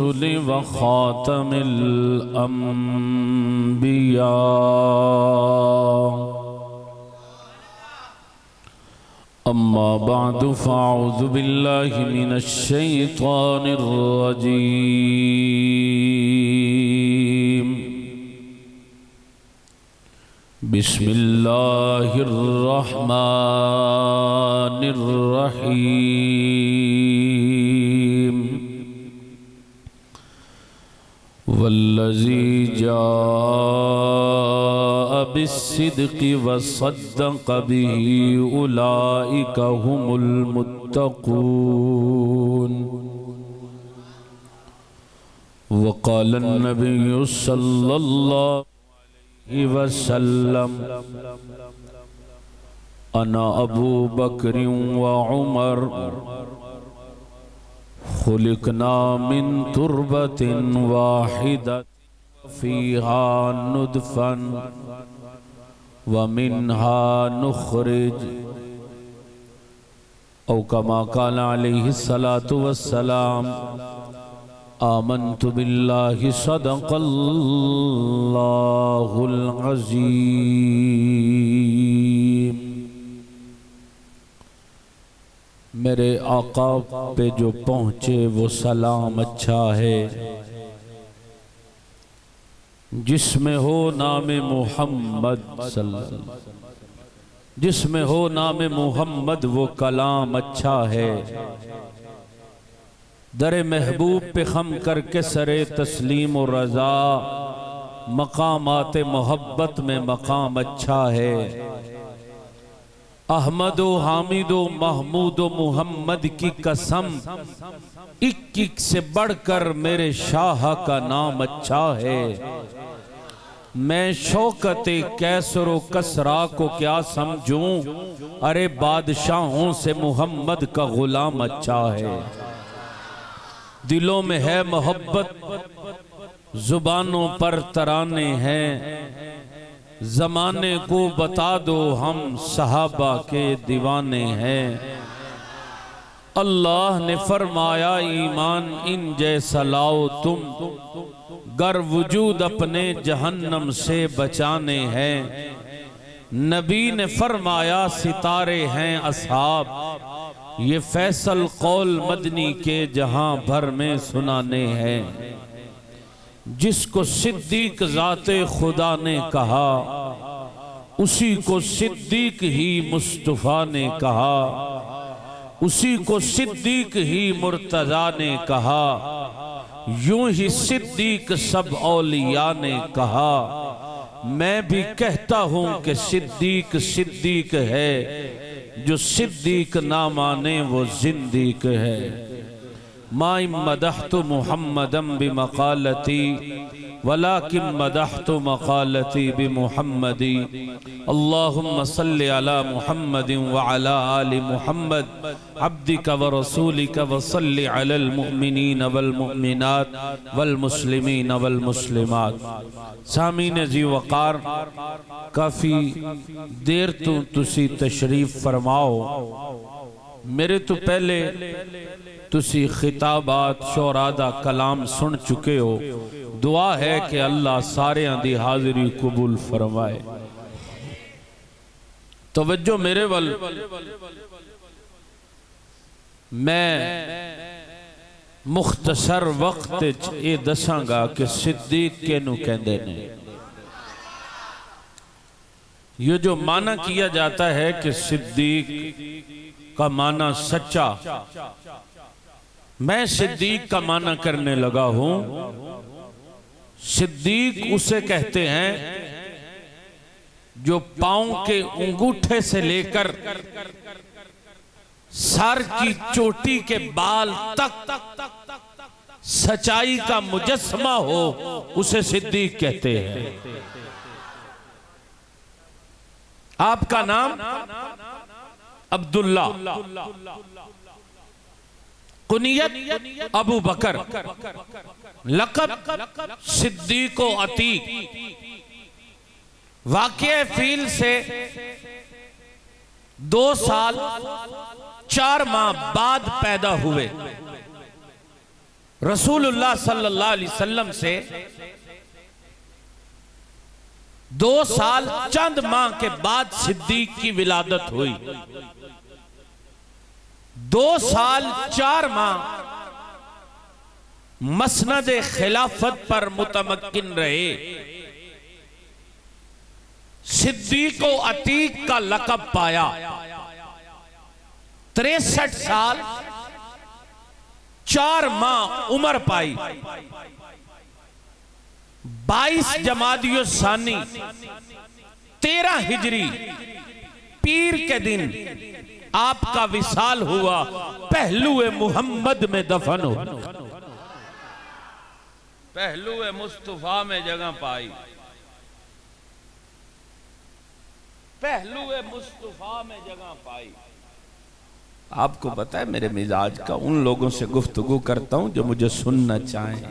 व ख़ातमिल अंबिया अम्मा बअदु फ़अऊज़ु बिल्लाहि मिनश शैतानिर रजीम बिस्मिल्लाहिर रहमानिर रहीम वल्लज़ी जाअ बिस्सिद्क़ि वसद्दक़ बिही उलाइका हुमुल मुत्तक़ून वक़ाल अन्नबिय्यु सल्लल्लाहु अलैहि वसल्लम अना अबू बकर व उमर खुलिकना मिन तुरबतिन वाहिदतिन फीहा नुदफन व मिनहा नुखरिज औ कमा क़ाल अलैहि सलातु वस्सलाम आमन्तु बिल्लाहि सदक़ल्लाहुल अज़ीम। मेरे आका पे जो पहुँचे वो सलाम अच्छा है, जिसमें हो नाम मोहम्मद जिसमें हो नाम मोहम्मद वो कलाम अच्छा है। दरे महबूब पे खम करके सरे तस्लीम और रज़ा मकामात मोहब्बत में मकाम अच्छा है। अहमदो हामिदो महमूदो मुहम्मद की कसम, एक एक से बढ़कर मेरे शाह का नाम अच्छा है। मैं शौकते कैसरो कसरा को क्या समझूं, अरे बादशाहों से मुहम्मद का गुलाम अच्छा है। दिलों में है मोहब्बत, जुबानों पर तराने हैं, ज़माने को बता दो हम सहाबा के दीवाने हैं। अल्लाह ने फरमाया ईमान इन जैसा लाओ तुम, गर वजूद अपने जहन्नम से बचाने हैं। नबी ने फरमाया सितारे हैं असहाब, ये फैसल कौल मदनी के जहां भर में सुनाने हैं। जिसको सिद्दीक ज़ाते खुदा ने कहा, उसी को सिद्दीक ही मुस्तफ़ा ने कहा, उसी को सिद्दीक ही मुर्तज़ा ने कहा, यूं ही सिद्दीक सब औलिया ने कहा। मैं भी कहता हूँ कि सिद्दीक सिद्दीक है, जो सिद्दीक ना माने वो जिंदीक है। माई मदहतु मुहम्मदम बिमक़ालती वलाकिन मदहतु मक़ालती बिमुहम्मदी। अल्लाहुम्मा सल्लि अला मुहम्मदिन व अला आलि मुहम्मद अब्दिका व रसूलिका व सल्लि अलल मुमिनीन वल मुमिनात वल मुस्लिमीन वल मुस्लिमात। सामीन जी वक़ार, काफ़ी देर तो तुसी तशरीफ फरमाओ। मेरे तो पहले तुसी खिताबात शोरादा कलाम सुन चुके हो। दुआ है कि अल्लाह सारे दी हाजिरी कबूल फरमाए। तवज्जो मेरे वल, मैं मुख्तसर वक्त ये दसांगा कि सिद्दीक केनू कहंदे ने। ये जो माना किया जाता है कि सिद्दीक का माना सच्चा, मैं सिद्दीक का माना करने लगा हूं। सिद्दीक उसे कहते हैं जो पांव के अंगूठे से लेकर सर की चोटी के बाल तक सच्चाई का मुजस्समा हो, उसे सिद्दीक कहते हैं। आपका नाम अब्दुल्ला, कुनियत अबू बकर, लक़ब सिद्दीक़ो अतीक। वाक़िए फील से 2 साल 4 माह बाद पैदा हुए। रसूलुल्लाह सल्लल्लाहु अलैहि वसल्लम से 2 साल चंद माह के बाद सिद्दीक की विलादत हुई। 2 साल 4 माह मसनद खिलाफत पर मुतमक्किन रहे। सिद्दीक व अतीक का लक़ब पाया। 63 साल 4 माह उम्र पाई। 22 जमादियो सानी 13 हिजरी पीर के दिन आपका विसाल हुआ। पहलुए मुहम्मद में दफन हो, पहलुए मुस्तफा में जगह पाई। पहलुए मुस्तफा में जगह पाई। आपको पता है मेरे मिजाज का, उन लोगों से गुफ्तगू करता हूं जो मुझे सुनना चाहें,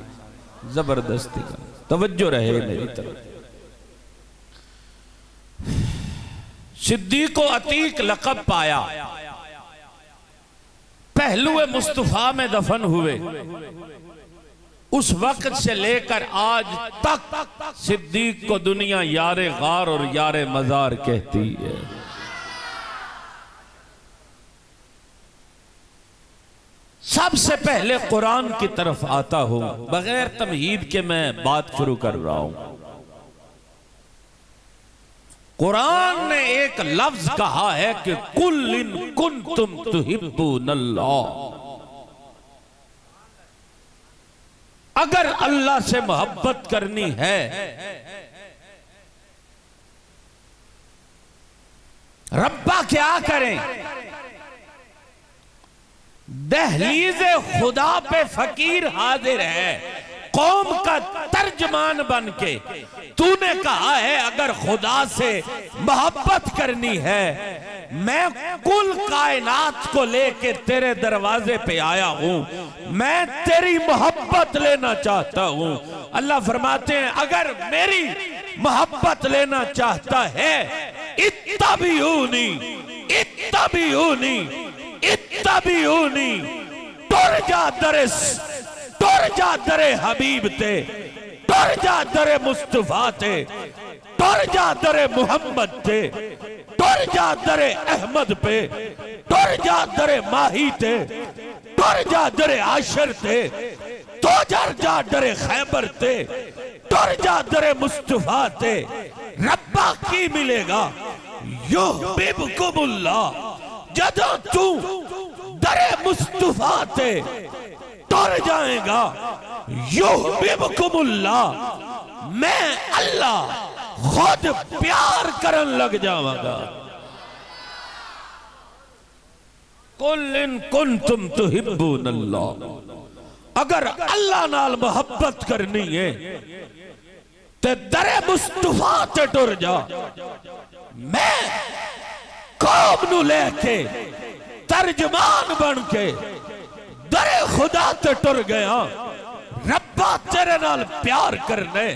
जबरदस्ती का तवज्जो रहे मेरी तरफ। सिद्दीक व अतीक लक़ब पाया, पहलुए मुस्तफा में दफन हुए। उस वक्त से लेकर आज तक सिद्दीक को दुनिया यारे गार और यारे मजार कहती है। सबसे पहले कुरान की तरफ आता हूं, बगैर तमहीद के मैं बात शुरू कर रहा हूं। कुरान ने एक लफ्ज कहा है कि कुल इन कुंतुम तुहिब्बूनल्लाह, अगर अल्लाह से मोहब्बत करनी है रब्बा क्या करें? दहलीज़े खुदा पे फकीर हाजिर है, कौम का तर्जमान बन के। तूने कहा है अगर खुदा से मोहब्बत करनी है, मैं कुल कायनात को लेके तेरे दरवाजे पे आया हूं, मैं तेरी मोहब्बत लेना चाहता हूं। अल्लाह फरमाते हैं अगर मेरी मोहब्बत लेना चाहता है, इत्तबिऊनी इत्तबिऊनी इत्तबिऊनी, टुर जा दरस, टुर जा दरे हबीब ते, टुर जा दरे मुस्तफा ते, टुर जा दरे मोहम्मद ते, टुर जा दरे अहमद पे, टुर जा दरे माही ते, टुर जा दरे आशर ते, तो जा दरे खैबर ते, टुर जा दरे मुस्तफा ते। रब्बा की मिलेगा युहिब्बुकुमुल्लाह, जदों तू दरे मुस्तफा ते टुर जाएगा, युहिब्बुकुमुल्लाह, मैं अल्लाह खुद प्यार करन लग जावांगा। कुल इन कुंतुम तुहिब्बूनल्लाह, अगर अल्लाह नाल मोहब्बत करनी है ते दरे मुस्तफा ते टुर जा। मैं कौम नू लेके तर्जमान बन के दरे खुदा ते टुर गया, रब्बा तेरे नाल प्यार करने।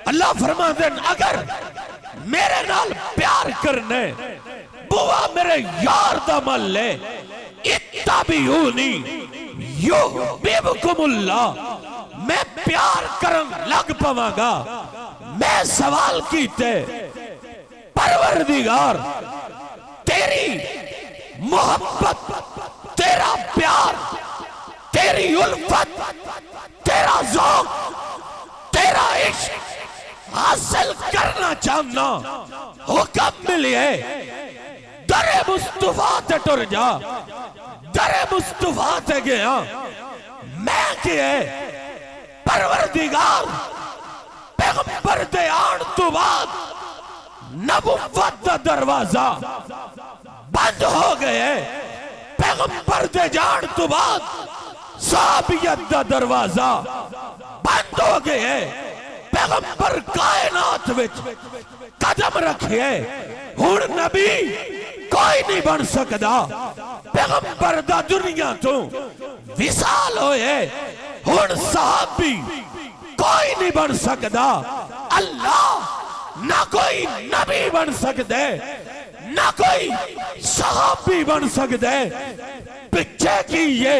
अल्लाह फरमाते हैं अगर मेरे नाल प्यार करने, बुआ मेरे यार दा मन ले, इत्तबिऊनी युहिब्बुकुमुल्लाह, मैं प्यार करन लग पवांगा। मैं सवाल कीते परवरदिगार, तेरी मोहब्बत, तेरा प्यार, तेरी उल्फत, तेरा ज़ौक़, तेरा इश्क हासिल करना चाहना, हुक्म मिले दरे मुस्तफा ते टुर जा। दरे मुस्तफा ते गया, मैं के परवरदिगार पैगंबर दे आन तो बाद नबुव्वत दा दरवाजा बंद हो गए। पैगंबर दे जान तो बाद साहबियत दा दरवाजा बंद हो गए। पैगंबर कायनात विच कदम रखे, हुण नबी कोई नहीं बन सकदा। पैगंबर दा दुनिया तो विसाल होए, हुण सहाबी कोई नहीं बन सकदा। अल्लाह ना कोई नबी बन सकदे, ना कोई सहाबी बन सकता है। पिछे की ये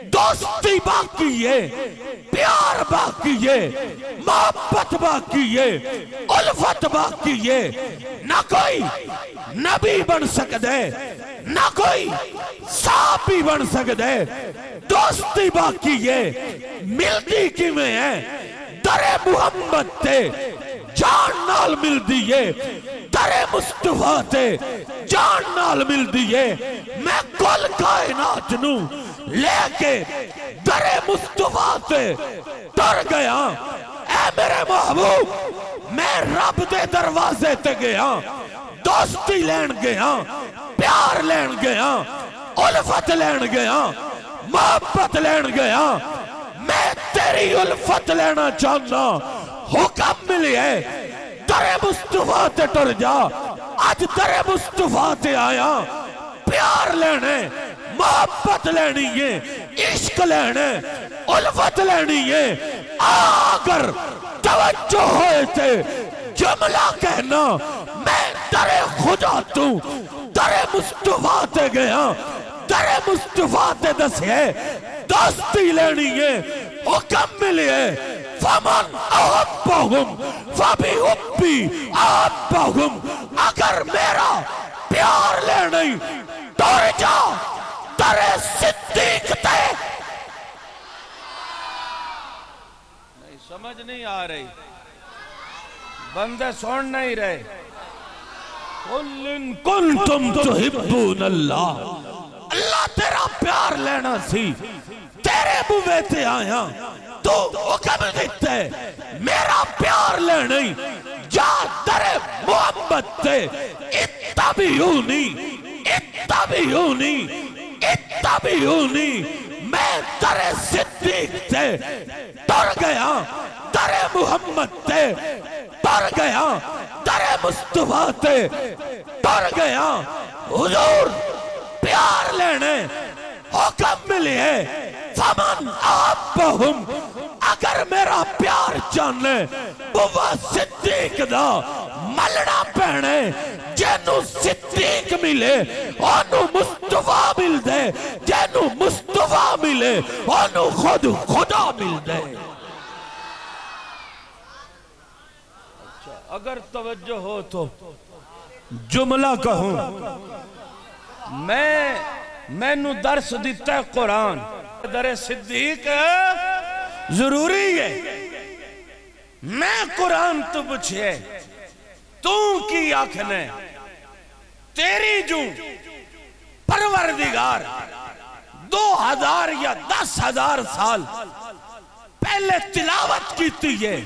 दोस्ती बाकी है, प्यार बाकी है, मोहब्बत बाकी है, उल्फत बाकी है। ना कोई नबी बन सकता है, ना कोई साहबी बन सकता है। दोस्ती बाकी है, मिलती किवें है? दरे मुहम्मद ते जान नाल मिलदी है, दरे मुस्तफा ते जान नाल मिलदी है। मैं कुल कायनात नू लेके दरे मुस्तफा ते तर गया। ऐ मेरे महबूब, मैं रब दे दरवाजे ते गया, दोस्ती लैन गया, प्यार लैन गया, उल्फत लैन गया, मोहब्बत लैन गया। मैं तेरी उल्फत लेना चाहता, हुक्म मिले दरे मुस्तफा ते टुर जा। अज दरे मुस्तफा ते आया, प्यार लेने, मोहब्बत लेनी है, इश्क लेने, उल्फत लेनी है। अगर तवज्जो होए थे जुमला कहना, मैं दरे खुदा तू दरे मुस्तफा ते गया, दरे मुस्तफा ते दसे दोस्ती लेनी है। हुक्म मिले फमन अहब्बहुम फबी हुब्बी अहब्बहुम। अगर मेरा प्यार लेनी टुर जा दरे सिद्दीक ते। नहीं समझ नहीं आ रही, बंदे सुन नहीं रहे। कुल कुंतुम तुहिब्बून अल्लाह, अल्लाह तेरा प्यार लेना सी, तेरे बुवे ते आया, तू हुक्म दिते मेरा प्यार लेने जा दरे मोहब्बत ते। इत्तबिऊनी इत्तबिऊनी इत्तबिऊनी। मैं दरे सिद्दीक ते टुर गया, दरे मुहम्मद ते टुर गया, दरे मुस्तफा ते टुर गया। हुजूर प्यार लेने हुक्म मिले फमन अहब्बहुम। अगर मेरा प्यार चाहने बुआ सिद्दीक दा मलना पैने। जेनू सिद्दीक मिले ओनू मुस्तफा मिल दे, जेनू मुस्तफा मिले ओनू खुद खुदा मिल दे। अगर तवज्जो हो तो जुमला कहूं, मैनू दर्स दिता है कुरान, दरे सिद्दीक जरूरी है। मैं कुरान तो पूछे तू की आखने, तेरी जू परवरदिगार 2000 या 10,000 साल पहले तिलावत की है।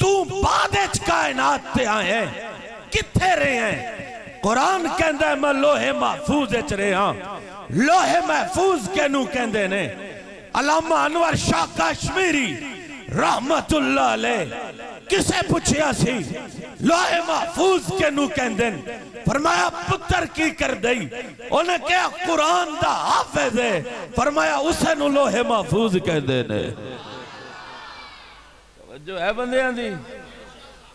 तू बाद कायनात ते आए, किथे रहे हैं? कुरान कहंदा मैं लोहे महफूज च रहा। लोहे महफूज केनू कहंदे ने? अल्लामा अनवर शाह कश्मीरी रहमतुल्लाह अलैह किसे पूछया सी लोहे महफूज केनू कहंदे? फरमाया पुत्र की कर दई? उन्हें क्या कुरान दा हाफिज है। फरमाया उसे नु लोहे महफूज कहंदे ने। जो है बंदियां दी,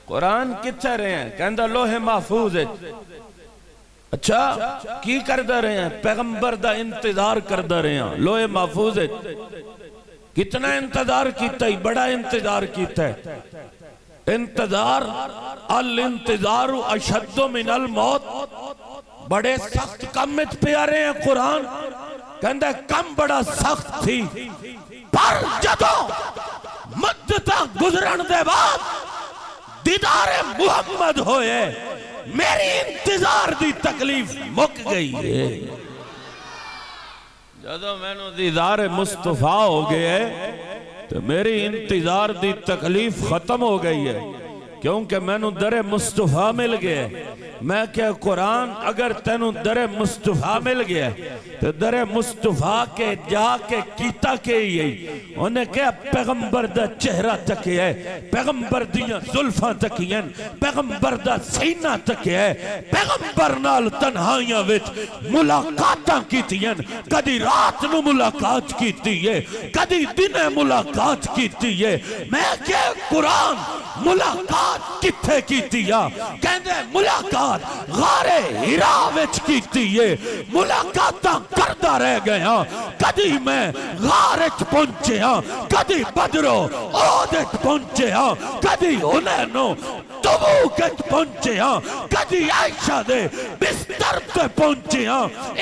कुरान किथे रहे हैं? कहंदा लोहे महफूज है। अच्छा की करदा रहे हैं? पैगंबर दा इंतजार करदा रहे हैं। लोहे महफूज है। कितना इंतजार कीता है? बड़ा इंतजार कीता है। इंतजार अल इंतजारु अशद्दु मिनल मौत। बड़े सख्त कम में प्यारे हैं कुरान कहंदा कम बड़ा सख्त थी, पर जदों मुद्दत गुजरन दे बाद दीदारे मुहम्मद होए मेरी इंतजार दी तकलीफ मुक गई है। जदों मैनू दीदार मुस्तफा हो गए तो मेरी इंतजार दी तकलीफ खत्म हो गई है, क्योंकि मैनू दरे मुस्तफा मिल गया। मैं क्या कुरान अगर तेनू दरे मुस्तफा मिल गया तो दरे मुस्तफा के जाके कीता के ही उन्हें क्या पैगंबर दा चेहरा तकिया है, पैगंबर दियां जुल्फां तकियां, पैगंबर दा सीना तकिया है, पैगंबर नाल तन्हाइयां विच मुलाकातां कीतियां। कदी रात नू मुलाकात कीती है, कदी दिने मुलाकात कीती है। मैं क्या कुरान मुलाकात किथे कीती आ? कहंदे मुलाकात गारे हिरा विच कीती है। मुलाकातां करदा रह गया, कदी मैं गार च पहुंचिया, कदी बदरो ओहद च पहुंचिया, कदी हुनैनो तबूक च पहुंचिया, कदी आयशा दे बिस्तर ते पहुंचिया।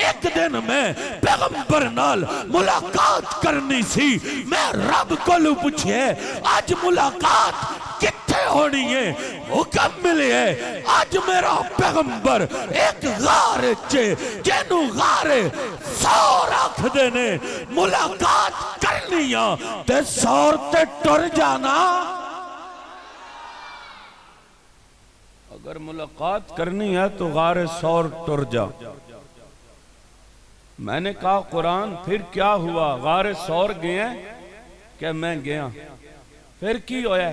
एक दिन मैं पैगंबर नाल मुलाकात करनी सी, मैं रब कोलों पूछे आज मुलाकात किथे होनी है? हुक्म मिले आज मेरा पैगंबर एक गार च जेनू गारे सौर आखदे ने मुलाकात करनी आ ते सौर ते टुर जाना। अगर मुलाकात करनी है तो गारे सौर टुर जा। मैंने कहा कुरान फिर क्या हुआ? गारे सौर गए क्या? मैं गया फिर की होया?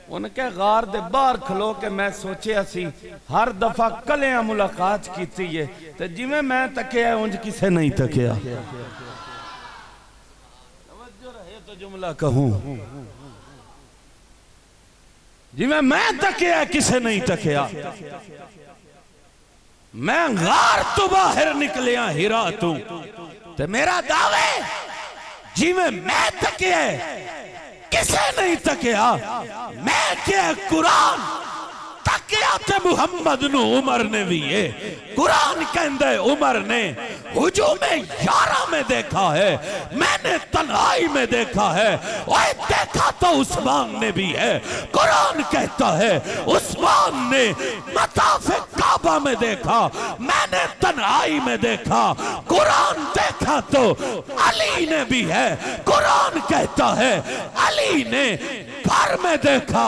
उन्हें क्या गार दे बाहर खलो के मैं सोचिया सी हर दफा कलिया मुलाकात कीती है ते जिवें मैं तकिया उंज किसे नहीं तकिया। तवज्जो रहे तो जुमला कहूं, जिवें मैं तकिया किसे नहीं तकिया। मैं गार तो बाहर निकलिया हिरा तू ते मेरा दावे जिवें मैं तकिया किसे नहीं तकिया। मैं क्या कुरान तकिया ते मुहम्मद नु उमर ने भी है। कुरान कहंदे उमर ने हुजूम 11 में देखा है, मैंने तन्हाई में देखा है, ओए देखा तो उस्मान ने भी है। कुरान कहता है उस्मान ने मताफे काबा में देखा, मैंने तन्हाई में देखा। कुरान देखा तो अली ने भी है। कुरान कहता है अली ने घर में देखा,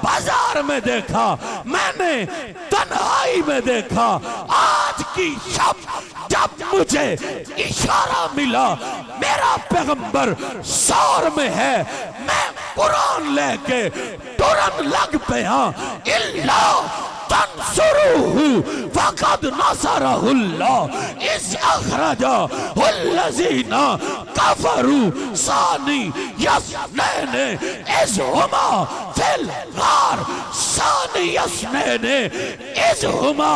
बाजार में देखा, मैंने तन्हाई में देखा। आज की शब जब मुझे इशारा मिला मेरा पैगंबर सौर में है, मैं कुरान लेके तुरंत लग पया। इल्ला तंसुरूहु फकद नसरहुल्लाह इस अखरजा हुल्लज़ीना कफरू सानी यस्नैन इज़ हुमा फिल गार। सानी यस्नैन इज़ हुमा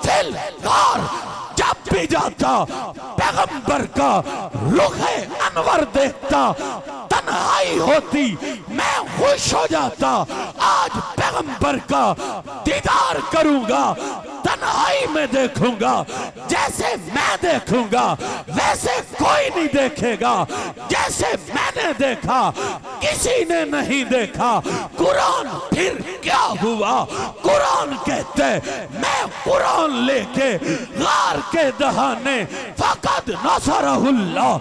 फिल गार। जब भी जाता पैगंबर का रुखे अनवर देखता, तन्हाई होती मैं खुश हो जाता। आज पैगंबर का दीदार करूंगा, तन्हाई में देखूंगा। जैसे मैं देखूंगा वैसे कोई नहीं देखेगा। जैसे मैंने देखा किसी ने नहीं देखा। कुरान फिर क्या हुआ? कुरान कहते मैं कुरान लेके गार के दहाने फकद नसरहुल्लाह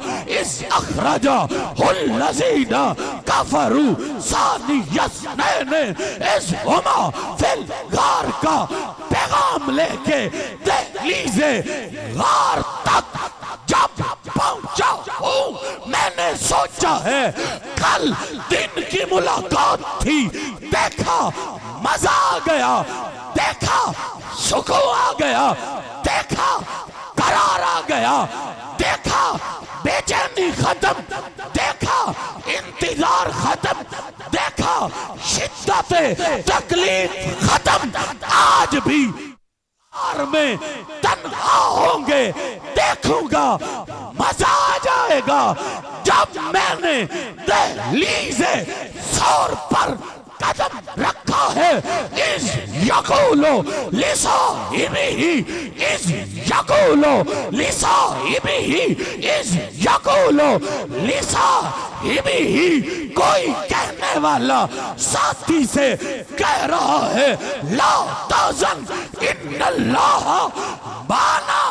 इस अखरजा हुल्लज़ीना कफरू सानी यस्नैन इज़ हुमा फिल गार का पैगाम लेके दहलीज़े गार तक जब पहुंचा हूं, मैंने सोचा है कल दिन की मुलाकात थी। देखा मजा आ गया, देखा सुकून आ गया, देखा करार आ गया, देखा बेचैनी खत्म, देखा इंतजार खत्म, देखा शिद्दत तकलीफ खत्म। आज भी में तन्हा होंगे देखूंगा, मजा आ जाएगा। जब मैंने दहलीज़े सौर पर कदम रखा है, इस यकूलो लिसाहिबिही, इस यकूलो लिसाहिबिही, इस यकूलो लिसाहिबिही। कोई कहने वाला साथी से कह रहा है ला तहज़न इन्नल्लाह माना।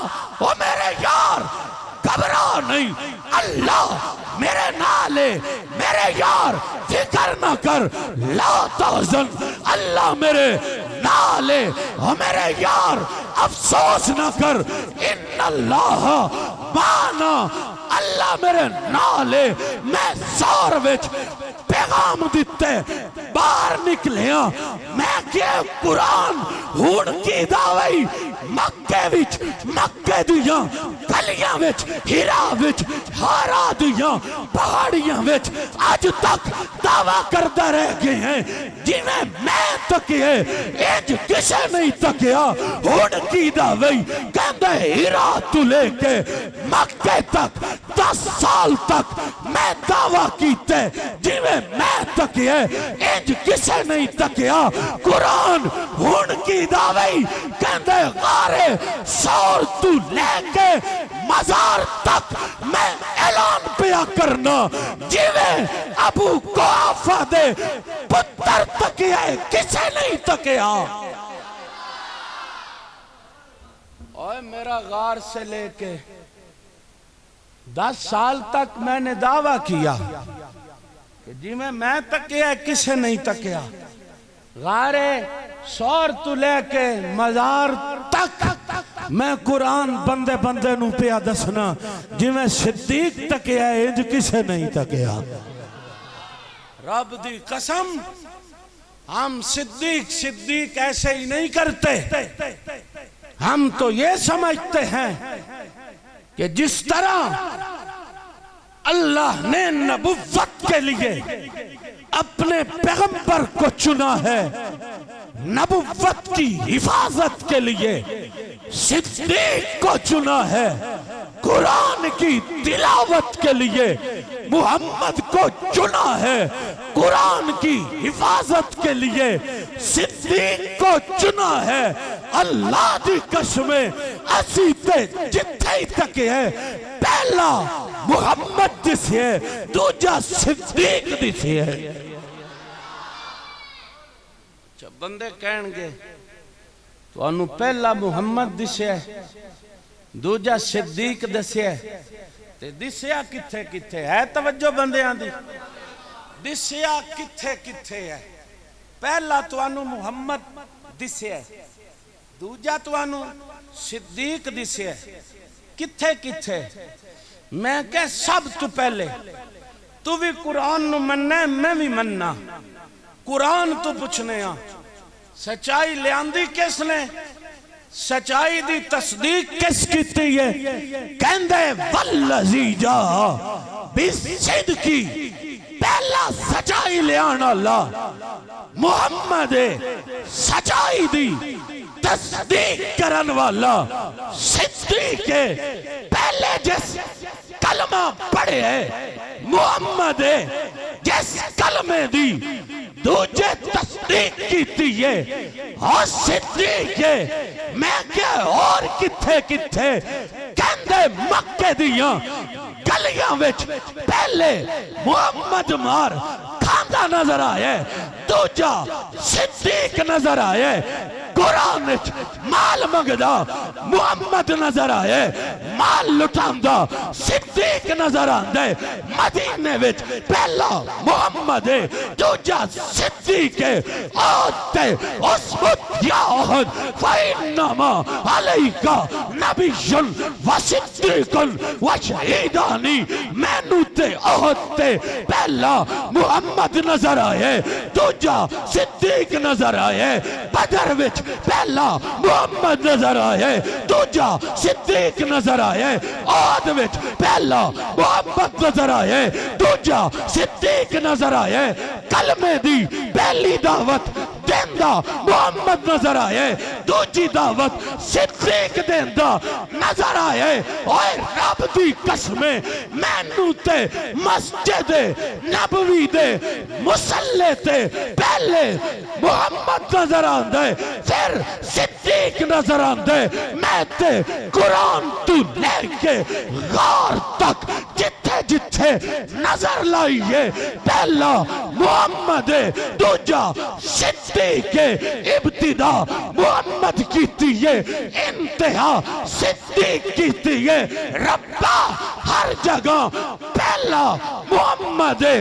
ओ मेरे यार घबरा नहीं, अल्लाह मेरे नाले, मेरे यार फिक्र न कर। ला तहज़न अल्लाह मेरे नाले, ओ मेरे यार अफसोस न कर। इन्नल्लाह माना अल्लाह मेरे नाले। मैं सौर विच पैगाम दिते बाहर निकलिया। मैं क्या कुरान हुण की दावई मक्के विच मक्के दियां गलियां विच हीरा विच हारा दियां पहाड़ियां विच अज तक दावा करता रह गए हैं जिवें मैं तकिए इंज किसे नहीं तकिया। हुण की दावे कहंदे हीरा तू लेके मक्के तक 10 साल तक मैं दावा कीते जिवें मैं तकिए इंज किसे नहीं तकिया। कुरान हुण की दावे कहंदे गारे सौर तू लेके मजार तक मैं ऐलान पिया करना जिवें अबू कुहाफा दे पुत्र तकिया किसे नहीं तकिया। और मेरा गार से लेके 10 साल तक मैंने दावा किया कि जिवें मैं तकिया किसे नहीं तकिया। गारे सौर तू लेके मजार तक मैं कुरान बंदे बंदे नू पिया दसना जिवें सिद्दीक तकिया इंज किसे नहीं तकिया। रब दी कसम हम सिद्दीक सिद्दीक ऐसे ही नहीं करते। हम तो ये समझते हैं कि जिस तरह अल्लाह ने नबुव्वत के लिए अपने पैगंबर को चुना है, नबुव्वत की हिफाजत के लिए सिद्दीक को चुना है, कुरान की तिलावत के लिए मुहम्मद को चुना है, कुरान की हिफाजत के लिए सिद्दीक को चुना है। अल्लाह की कसम असी ते जिथे तक है पहला मुहम्मद दिसे दूजा सिद्दीक दिसे है। जब बंदे कहणगे तुहानू पहला मुहम्मद दिसे दूजा सिद्दीक दसे ते दिसया किथे किथे है। तवज्जो बंदियां दी दिसया किथे किथे है। पहला तुहानू मुहम्मद दिसे दूजा तुहानू सिद्दीक दिसे किथे किथे। मैं कह सब तो पहले तू भी कुरान नू मन्ना मैं भी मन्ना। कुरान तो पूछने आ सच्चाई लियांदी किसने, सच्चाई दी तस्दीक किस कीती है। कहंदे वल्लज़ी जा बिसिद्की पहला सच्चाई लियाण वाला मुहम्मद सच्चाई दी तस्दीक करन वाला सिद्दीक है। पहले जिस कलमा पढ़े मुहम्मद जिस कलमे दी दूजे तस्दीक कीती है और सिद्दीक है। मैं क्या और किथे किथे कहंदे मक्के दियां गलियां विच पहले मुहम्मद मार खांदा नजर आया, दूजा सिद्दीक नजर आया। कुरान माल मंगदा मुहम्मद नजर आए, माल लुटांदा सिद्दीक नजर आंदा। मदीने विच पहला मुहम्मद है दूजा सिद्दीक है। आते उस्मत या अहद फइन्नमा अलैका नबियुन व सिद्दीकुन व शहीदानी। मैनू ते अहद ते पहला मुहम्मद नजर आए, दूजा सिद्दीक नजर आए। बदर विच पहला मुहम्मद नजर आए, दूजा सिद्दीक नजर आए। आद विच पहला मुहम्मद नजर आए, दूजा सिद्दीक नजर आए। कलमे दी पहली दावत देंदा मुहम्मद नजर आए, दूजी दावत सिद्दीक देंदा नजर आए। ओए रब दी कसम मैनू ते मस्जिद नबवी दे मुसल्ले ते पहले मुहम्मद नजर आंदा है, फिर सिद्दीक नजर आंदा है। मैं ते कुरान तू लेके गार तक जिथे जिथे नजर लाई है पहला मुहम्मद है, दूजा सिद्दीक है। इब्तिदा मुहम्मद कीती है, इंतहा सिद्दीक कीती है। रब्बा हर जगह पहला मुहम्मद है,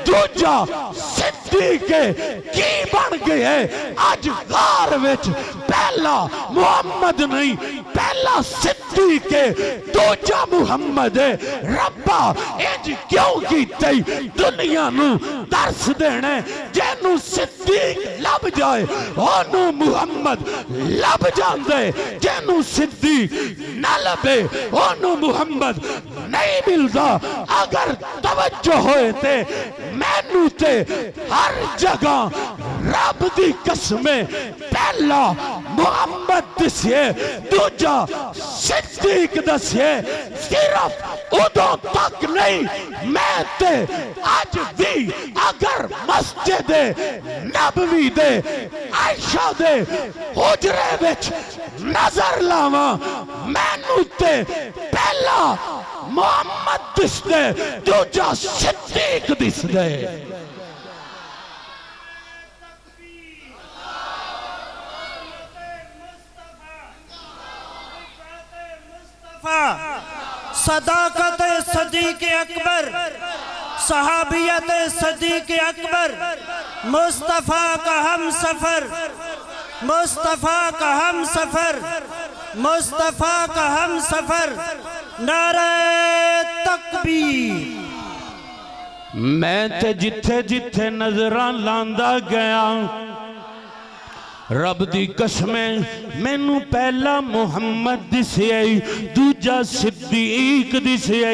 दूजा सिद्दीक है। की बन गए आज गार विच पहला मुहम्मद नहीं पहला पहला सिद्दीक है दूजा मुहम्मद है। रब्बा इंज क्यों कीती दुनिया नू दर्स देना जेनू सिद्दीक लब जाए ओनू मुहम्मद लब जांदे, जेनू सिद्दीक न लबे ओनू मुहम्मद नहीं मिलता। अगर तवज्जो होए ते मैनू ते हर जगह रब दी कसमें पहला मुहम्मद दसिए दूजा सिद्दीक दसिए। सिर्फ उदों तक नहीं, मैं ते अज भी अगर मस्जिद नबवी दे आयशा दे हुजरे विच नजर लावा मैनू ते पहला मुहम्मद दिसदे दूजा सिद्दीक दिसदे। सदाकत सदीक अकबर, सहाबियत सदीक अकबर, मुस्तफ़ा का हम सफर, मुस्तफ़ा का हम सफर, मुस्तफ़ा का हम सफर, नारे तकबीर। मैं ते जिथे जिथे नजरां लांदा गया रब दी कसमें मैनू पहला मुहम्मद दिसिया दूजा सिद्दीक दिसिया।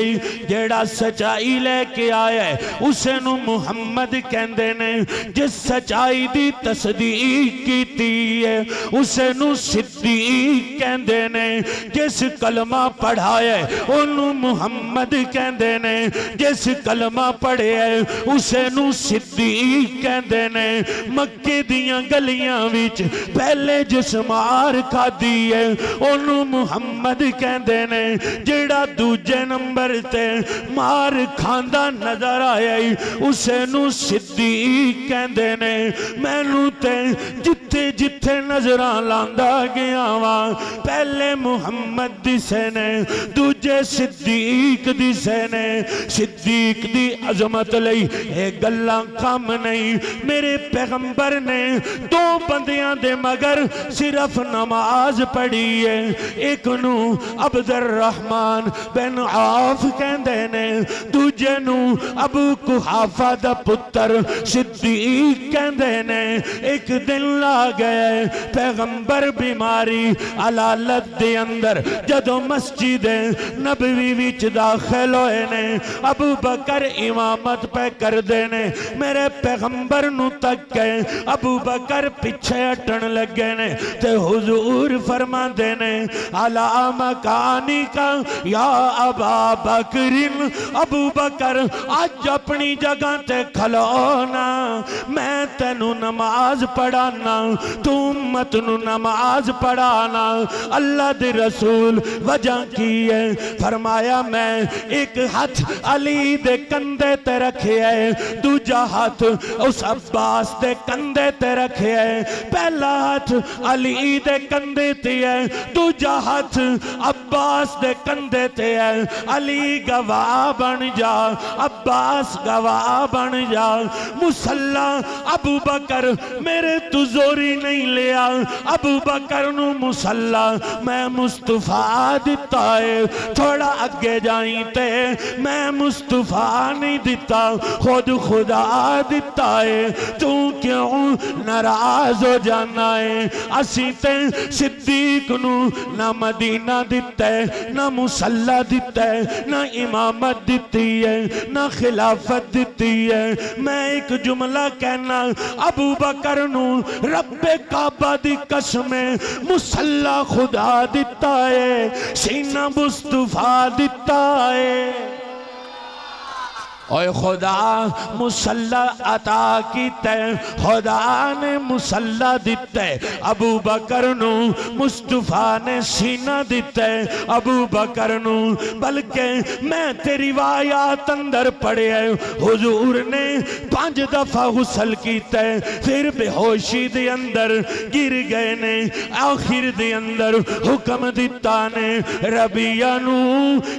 जेड़ा सच्चाई लेके आया है उसे नू मुहम्मद कहंदे ने, जिस सच्चाई दी तस्दीक कीती है उसे नू सिद्दीक कहंदे ने, जिस कलमा पढ़ाया है ओनू मुहम्मद कहंदे ने, जिस कलमा पढ़िया है उसे नू सिद्दीक कहंदे ने। मक्के दियां गलियां विच पहले जिस मार खादी है ओनू मुहम्मद कहंदे ने, जेड़ा दूजे नंबर ते मार खांदा नजर आया उसे नू सिद्दीक कहंदे ने। मैनू ते जिथे जिथे नजरां लांदा गया वा पहले मुहम्मद दिसे ने दूजे सिद्दीक दिसे ने। सिद्दीक दी अजमत लई ये गल्लां कम नहीं। मेरे पैगंबर ने दो बंदियां दे मगर सिर्फ नमाज पढ़ी है। एक नू अब्दुर रहमान बिन आफ कहंदे ने, दूजे नू अबू कुहाफा दा पुत्र सिद्दीक कहंदे ने। एक दिन ला गए पैगंबर बीमारी अलालत दे अंदर जदों मस्जिद नबवी विच दाखिल होए ने, अबू बकर इमामत पे करदे ने। मेरे पैगंबर नू तक के अबू बकर पीछे हटन लगे ने ते हुजूर फरमांदे ने, अला मकानी का या अबा बकरिन, अबू बकर आज अपनी जगह ते खलोना, मैं तेनू नमाज पढ़ाना, तू उम्मत नू नमाज पढ़ाना। अल्लाह दे रसूल वजह की है? फरमाया मैं एक हाथ अली दे कंधे ते रखे है, दूजा हाथ उस अब्बास दे कंधे ते रखे है। पहला हाथ अली दे कंधे ते है, दूजा हाथ अब्बास दे कंधे ते है। अली गवाह बन जा, अब्बास गवाह बन जा। मुसल्ला अबू बकर मेरे तू जोरी नहीं लिया, अबू बकर नू मुसल्ला मैं मुस्तफा दिता है। थोड़ा अगे जाई ते मैं मुस्तफा नहीं दिता, खुद खुदा दिता है। तू क्यों नाराज हो जाना है? असी ते सिद्दीक नू ना मदीना दिता है, ना मुसल्ला दिता है, ना इमामत दिती है, ना खिलाफत दिती है। मैं एक जुमला कहना, अबू बकर नू रब्बे काबा दी कसम मुसल्ला खुदा दिता है, सीना मुस्तफा दिता है। और खुदा मुसल्ला अता कीता, खुदा ने मुसल्ला दिता। अबू बकर नू मुस्तफा ने सीना दिता, अबू बकर नू। बल्कि मैं तेरी रिवायत अंदर पढ़िया हुजूर ने 5 दफा गुसल कीता, फिर बेहोशी दे अंदर गिर गए ने। आखिर दे अंदर हुक्म दिता ने रबिया नू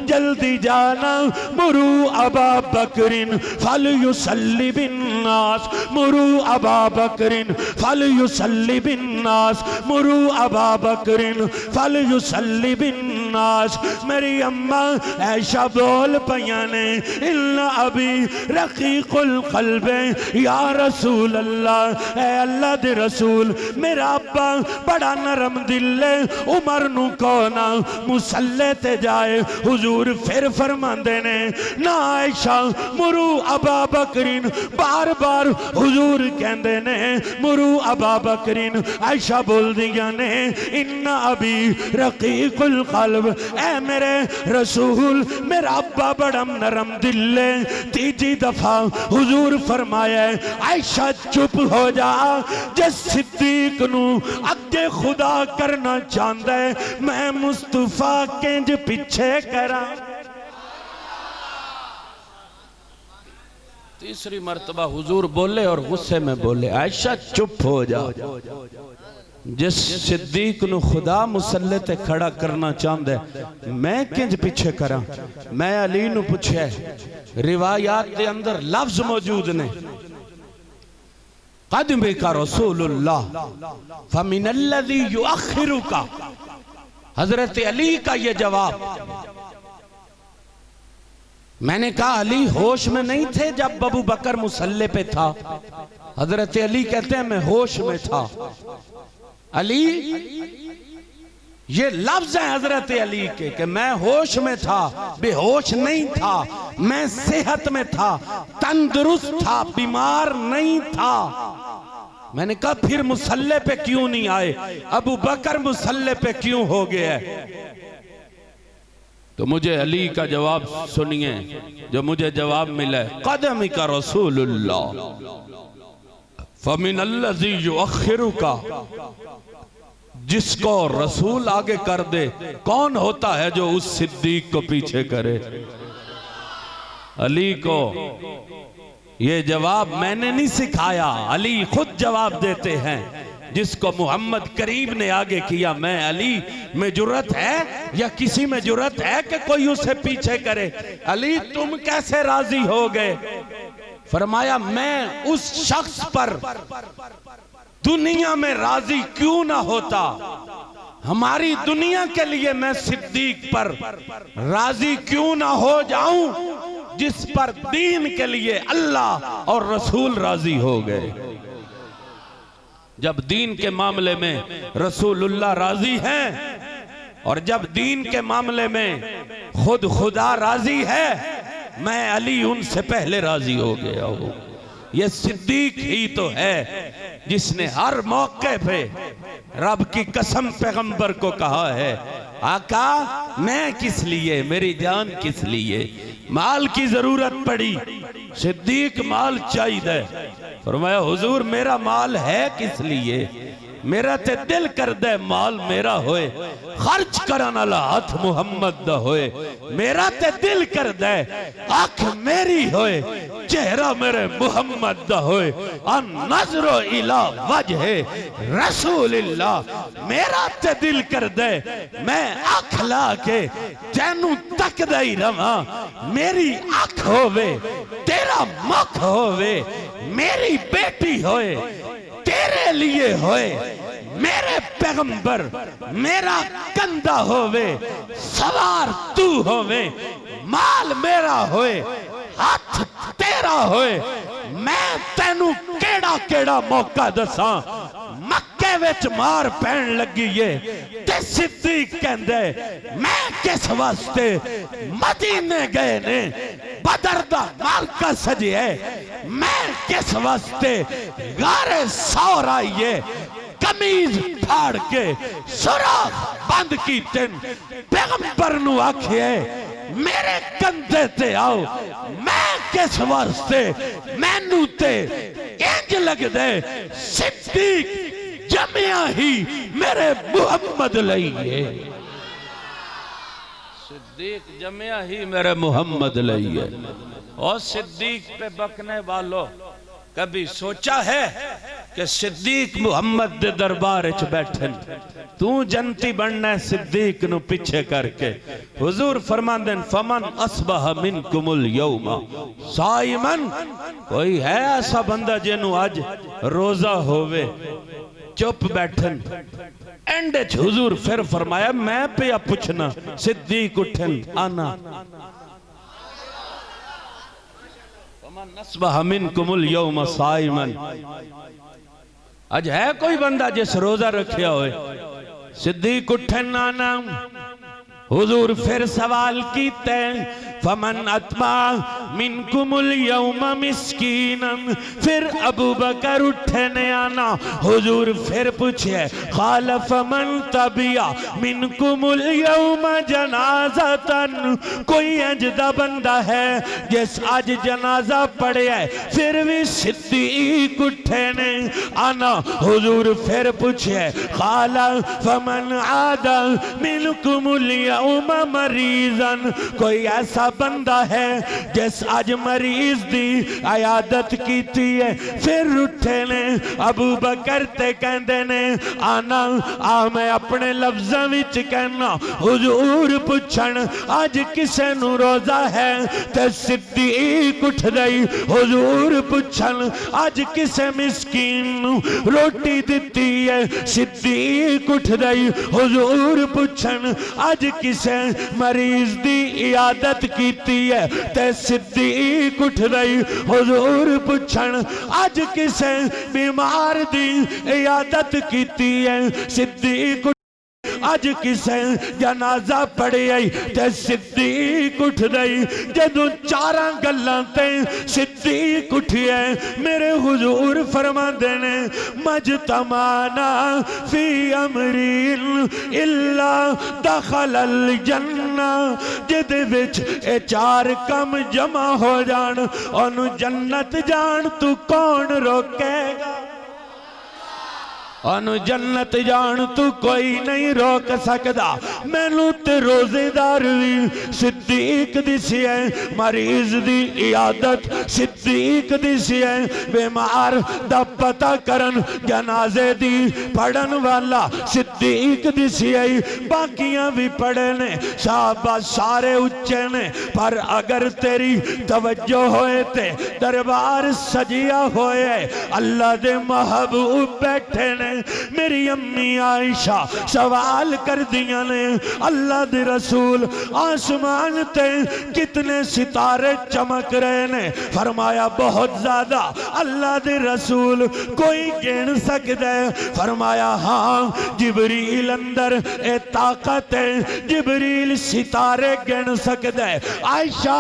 जल्दी जाना, मुरू अबा बकर बकरिन फलयुसल्ली बिन्नास मुरू अबा बकरिन फलयुसल्ली बिन्नास मुरू अबा बकरिन फलयुसल्ली बिन्नास। मेरी अम्मा ऐशा बोल पया ने इन्ना अभी रकीकुल क़ल्ब या रसूल अल्लाह, ए अल्लाह दे रसूल मेरा अब्बा बड़ा नरम दिल है, उमर नू कोना मुसल्ले ते जाए। हुजूर फिर फरमांदे ने ना आयशा मुरू अबा बकरिन, बार बार हुजूर कहंदे ने मुरू अबा बकरिन। आयशा बोल दिया ने इन्ना अभी रकीकुल क़ल्ब, ए मेरे रसूल मेरा अब्बा बड़ा नरम दिल है। तीजी दफा हुजूर फरमाया आयशा चुप हो जा, जिस सिद्दीक नू अगे खुदा करना चाहता है मैं मुस्तफा किंज पीछे करा। तीसरी मर्तबा हुजूर बोले और गुस्से में बोले आयशा चुप हो जा, जिस सिद्दीक नू खुदा मुसल्ले ते खड़ा करना चाहता है मैं किंज पीछे करा। मैं अली नू पूछया, रिवायात के अंदर लफ्ज मौजूद ने क़दमे का रसूलुल्लाह फमिनल्लज़ी युअख्खिरुका, हजरत अली का ये जवाब। मैंने कहा अली होश में नहीं थे जब अबू बकर मुसल्ले पे था। हजरत अली कहते हैं मैं होश में था। अली ये लफ्ज है हजरत अली के कि मैं होश में था, बेहोश नहीं था, मैं सेहत में था, तंदुरुस्त था, बीमार नहीं था। मैंने कहा फिर मुसल्ले पे क्यों नहीं आए, अबू बकर मुसल्ले पे क्यों हो गया? तो मुझे अली का जवाब सुनिए, जो मुझे जवाब मिला है क़दम का रसूलुल्लाह फमिनल्लज़ी युअख्खिरुका, जिसको रसूल आगे कर दे कौन होता है जो उस सिद्दीक को पीछे करे। अली को ये जवाब मैंने नहीं सिखाया, अली खुद जवाब देते हैं। जिसको मोहम्मद करीम ने आगे किया, मैं अली में जुर्रत है या किसी में जुर्रत है कि कोई उसे पीछे करे? अली तुम कैसे राजी हो गए? फरमाया मैं उस शख्स पर दुनिया में राजी क्यों ना होता, हमारी दुनिया के लिए मैं सिद्दीक पर राजी क्यों ना हो जाऊं जिस पर दीन के लिए अल्लाह और रसूल राजी हो गए। जब दीन के मामले में रसूलुल्लाह राजी हैं और जब दीन के मामले में खुद खुदा राजी है, मैं अली उनसे पहले राजी हो गया हूं। ये सिद्दीक ही तो है जिसने हर मौके पे रब की कसम पैगंबर को कहा है आका मैं किस लिए, मेरी जान किस लिए, माल की जरूरत पड़ी, सिद्दीक माल चाहिए। फरमाया हुजूर मेरा माल है किस लिए, मेरा ते दिल कर दे माल मेरा होए, खर्च करन वाला हाथ मुहम्मद दा होए, मेरा ते दिल कर दे आंख मेरी होए, चेहरा मेरे मुहम्मद दा होए, अन नजरो इला वजहे रसूलिल्लाह, मेरा ते दिल कर दे मैं आंख ला के तैनू तकदा ही रवां, मेरी आंख होवे, तेरा मुख होवे, मेरी बेटी होए, तेरे लिए होए, मेरे पैगंबर मेरा कंधा होवे, सवार तू होवे, माल मेरा होए, हाथ तेरा होए, मैं तेनू केड़ा केड़ा मौका दसा। मक्के विच मार पैन लगी है ते सिद्दीक कहंदे मैं किस वास्ते मदीने गए ने, बदर दा मार्का सजे, मैं किस वास्ते गारे सौर आइए, कमीज फाड़ के सुराख बंद की तेन पैगंबर नू आखिए मेरे कंधे ते आओ, मैं किस वास्ते, मैनू ते इंज लगदे सिद्दीक जमिया ही मेरे मुहम्मद लई है, सिद्दीक जमिया ही मेरे मुहम्मद लई है। और सिद्दीक पे बकने वालों कभी सोचा है कि सिद्दीक मुहम्मद दे दरबार च बैठन, तू जनती बनना है सिद्दीक नु पीछे करके। हुजूर फरमांदे फमन असबह मिनकुमुल यौमा साइमन, कोई है ऐसा बंदा जिन्हों आज रोजा होवे, चुप बैठन। एंड हुजूर फिर फरमाया मैं पे पूछना, सिद्दीक उठन आना फमन असबह मिनकुमुल यौमा साइमन, आज है कोई बंदा जिस रोजा रखिया होए? सिद्दीक उठन नाना। हुजूर फिर सवाल कीते फमन अत्मा मिनकुमुल यौमा मिस्कीनन, फिर अबू बकर उठे ने आना। हुजूर फिर पूछे खाल फमन तबिया मिनकुमुल यौमा जनाज़तन, कोई अजदा बंदा है जिस आज जनाजा पड़े है? फिर भी सिद्दीक उठे ने आना। हुजूर फिर पूछे खाल फमन आदा मिनकुमुल यौमा मरीजन, कोई ऐसा बंदा है जिस आज मरीज दी आयादत कीती है? फिर उठे ने अबू बकर ते कहंदे ने आना। आ मैं अपने लफ्ज़ां विच कहना, हुजूर पुछण आज किसे नु रोजा है? ते सिद्दीक उठ गई। हुजूर पुछण आज किसे मिस्कीन नु रोटी दिती है? सिद्दीक उठ गई। हुजूर पुछण आज किसे मरीज दी इयादत कीती है? ते सिद्दीक उठ गई। हुजूर पुछण आज किसे बीमार दी इयादत कीती है? सिद्दीक आज किसे जनाजा पड़े आई? ते सिद्दीक उठ गई। जदों चारां गल्लां ते सिद्दीक उठिए, मेरे हुजूर फरमांदे ने मजतमाना फी अमरीन इल्ला दखलल जन्ना, जिदे विच ए चार कम जमा हो जान ओनू जन्नत जान तू कौन रोकेगा? अनु जन्नत जान तू कोई नहीं रोक सकदा। मैनू ते रोजेदार भी सिद्दीक दिसी है, मरीज दी इयादत सिद्दीक दिसी है, बीमार दा पता करन जनाजे दी पढ़न वाला सिद्दीक दिसी है। बाकियां भी पढ़े ने साहबा सारे उच्चे ने, पर अगर तेरी तवज्जो होए ते दरबार सजिया होए, अल्लाह दे महबूब बैठे ने। मेरी अम्मी आयशा सवाल कर दिया ने अल्लाह दे रसूल आसमान ते कितने सितारे चमक रहे ने? फरमाया बहुत ज्यादा। अल्लाह दे रसूल कोई गिन सकता है? फरमाया हाँ, जिबरील अंदर ए ताकत है, जिबरील सितारे गिन सकता है। आयशा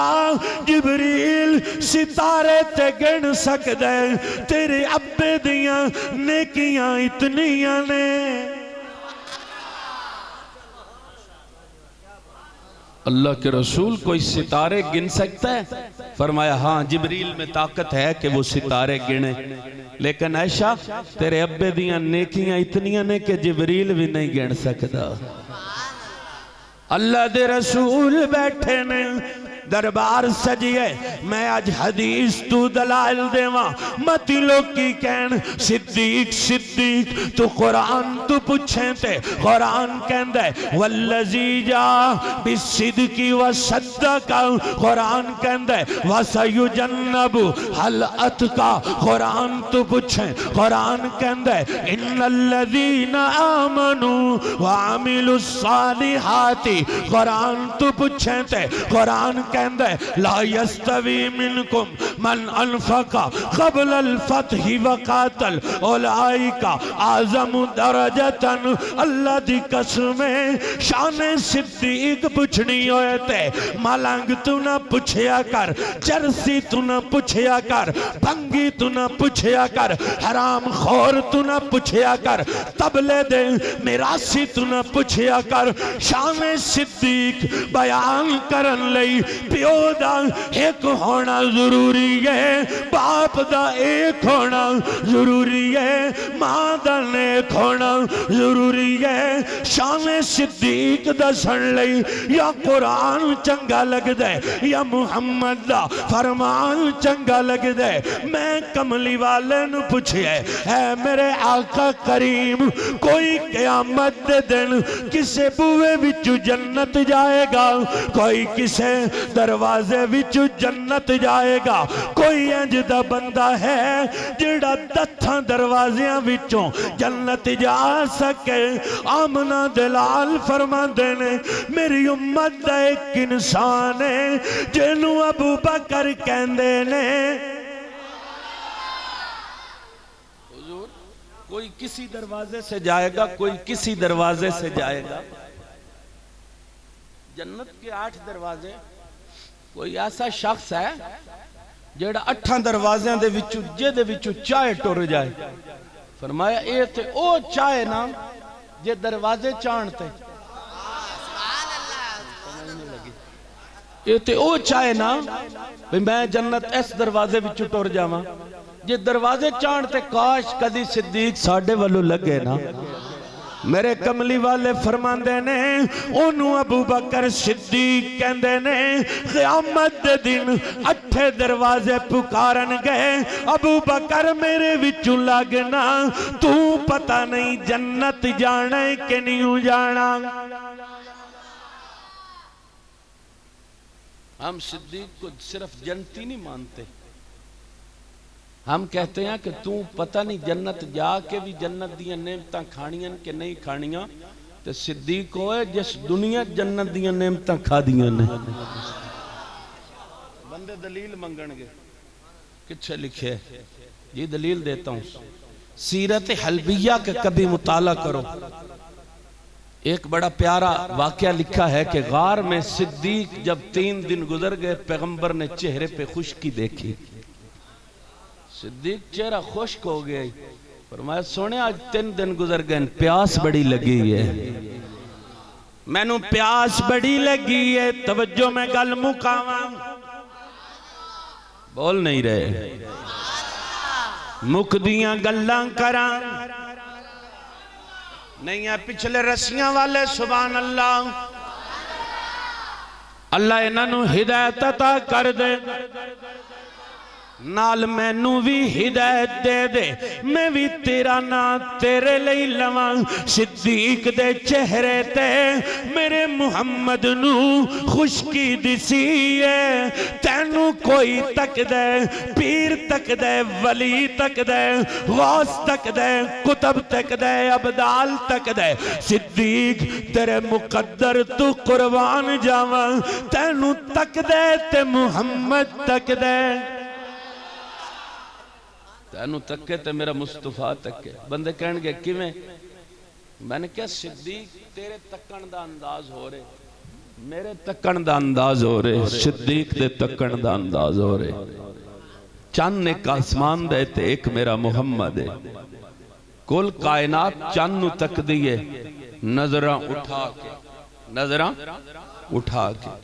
जिबरील सितारे ते गिन सकता है? तेरे अब्बे दियां नेकियां इतनियां ने। अल्लाह के रसूल कोई सितारे गिन सकता है? फरमाया हाँ, जिब्रील में ताकत है कि वो सितारे गिने। लेकिन ऐशा तेरे अब्बे दियां नेकियां इतनियां ने कि जिब्रील भी नहीं गिन सकता। अल्लाह दे रसूल बैठे ने, दरबार सजिए। मैं आज हदीस तू दलाल देवा, मती लोकी कहन सिद्दीक सिद्दीक, तू कुरान तू पूछे ते कुरान कहंदा है वल्लज़ी जा बिसिद्की व सद्दका, कुरान कहंदा है वसयुजन्नबु हल अतका। कुरान तू पूछे, कुरान कहंदा है इन्नल्लज़ीना आमनू व अमिलुस सालिहाति। कुरान तू पूछे ते कुरान कहंदा है ला यस्तवी मिनकुम मन अनफका क़ब्ल अल फ़त्हि व क़ातल उलाइका आज़म दरजतन। अल्लाह दी कसम है, शान सिद्दीक पुछनी होए ते मलंग तू ना पुछया कर, चरसी तू ना पुछया कर, भंगी तू ना पुछया कर, हराम खोर तू ना पुछया कर, तबले दे मिरासी तू ना पुछया कर। शान सिद्दीक बयान करन लई प्यो दा एक होना जरूरी है, बाप दा एक होना जरूरी है, मां दा नेक होना जरूरी है। शान सिद्दीक दसन लई या कुरान चंगा लगदा है या मुहम्मद दा फरमान चंगा लगदा है। मैं कमली वाले नु पूछया है मेरे आका करीम, कोई क़यामत दे दिन किसे बूहे विचों जन्नत जाएगा, कोई किसे दरवाजे विचों जन्नत जाएगा, कोई इंज दा बंदा है जिहड़ा 10 दरवाज़ियां विचों जन्नत जा सके। आमना दलाल फरमांदे ने मेरी उम्मत दा एक इंसान है जिन्हों अबू बकर कहंदे ने। हुजूर कोई किसी दरवाजे से जाएगा, कोई किसी दरवाजे से जाएगा। जन्नत के 8 दरवाजे, कोई ऐसा शख्स है जेड़ा 8 दरवाज़ियां दे विचों जेदे विचों चाहे टुर जाए। फरमाया ये ते ओ चाहे ना जे दरवाजे चाणते, ये ते ओ चाहे ना भी मैं जन्नत इस दरवाजे विचों टुर जावां, जे दरवाजे चाणते काश कदी सिद्दीक साडे वालों लगे ना। मेरे कमली वाले फरमांदे ने ओनू अबू बकर सिद्दीक कहंदे ने क़यामत दे दिन 8 दरवाजे पुकारन गए, अबू बकर मेरे विचों लगना, तू पता नहीं जन्नत जाना है कि नहीं जाना। हम सिद्दीक को सिर्फ जन्नती नहीं मानते, हम कहते हैं कि तू पता नहीं जन्नत जाके भी जन्नत दियां नेमतां खानियां कि नहीं खानियां, ते सिद्दीक होए जिस दुनिया जन्नत दियां नेमतां खादियां ने। बंदे दलील मंगणगे, किथे लिखे जी दलील देता हूं, सीरत हलबिया का कभी मुताला करो। एक बड़ा प्यारा वाकया लिखा है कि गार में सिद्दीक जब 3 दिन गुजर गए, पैगंबर ने चेहरे पे खुश्की देखी। सिद्दीक चेहरा खुश्क हो गया, फरमाया सोने आज 3 दिन गुजर गए, प्यास बड़ी लगी है, मैनू प्यास बड़ी लगी है। तवज्जो में गल मुकावा, बोल नहीं रहे, मुकदियां गल्लां करा नहीं है। पिछले रस्सियां वाले सुभान अल्लाह, अल्लाह इन्हां हिदायत अता कर दे, नाल मैनू भी हिदायत दे दे, मैं भी तेरा ना तेरे लिए लवां। सिद्दीक दे चेहरे ते मेरे मुहम्मद नू खुशकी दिसी है। तैनू कोई तकदे, पीर तकदे, वली तकदे, गौस तकदे, कुतब तकदे, अबदाल तकदे, सिद्दीक तेरे मुकद्दर तू कुर्बान जावां। तैनू तकदे ते मुहम्मद तकदे, तैनू तके ते मेरा मुस्तफा तके। बंदे कहणगे किवें? मैंने क्या सिद्दीक तेरे तकण दा अंदाज हो रहे, मेरे तकण दा अंदाज हो रहे, सिद्दीक दे तकण दा अंदाज हो रहे। चंद एक आसमान दे ते एक मेरा मुहम्मद है, कुल कायनात चंद नू तकदी है नजरां उठा के, नजरां उठा के।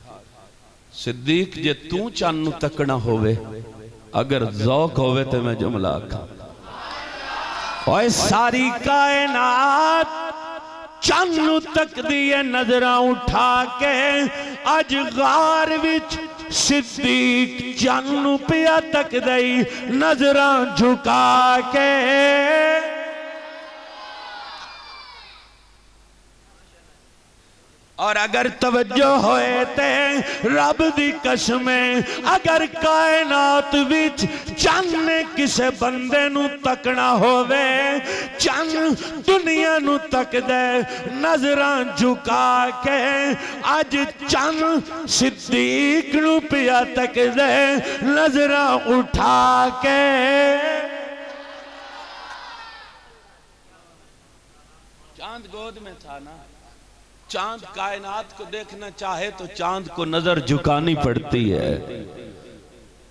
सिद्दीक जे तू चंद नू तकना होवे, अगर ज़ौक होवे तो मैं जुमला आखा, ओए सारी कायनात चंद नू तकदी है नजरां उठा के। अज गार विच सिद्दीक चंद नू पिया तकदई नजरां झुका के। और अगर तवज्जो होए ते रब दी कसम, अगर कायनात विच चंद ने किसे बंदे नू तकना होवे, चंद दुनिया नू तकदे नजरां झुका के। अज चंद सिद्दीक नू पिया तकदे नजरां उठा के। चांद गोद में था ना, चांद कायनात को देखना चाहे तो चांद को नजर झुकानी पड़ती है।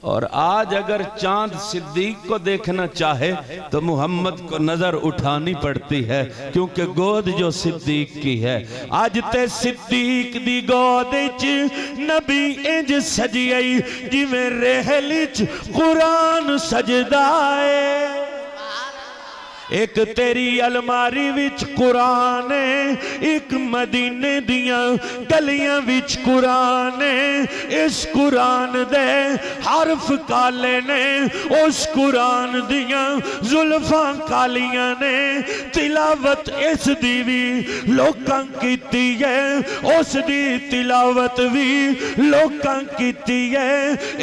और आज अगर चांद सिद्दीक को देखना चाहे तो मोहम्मद को नजर उठानी पड़ती है, क्योंकि गोद जो सिद्दीक की है। आज ते सिद्दीक दी गोद च नबी इंज सजी आई जिवें रहल च कुरान सजदा है। एक तेरी अलमारी विच कुरान है, एक मदीने दियां गलियां विच कुरान है। इस कुरान दे हरफ काले ने, उस कुरान दियां जुल्फां कालियां ने। तिलावत इस दी भी लोकां कीती है, उस दी तिलावत भी लोकां कीती है।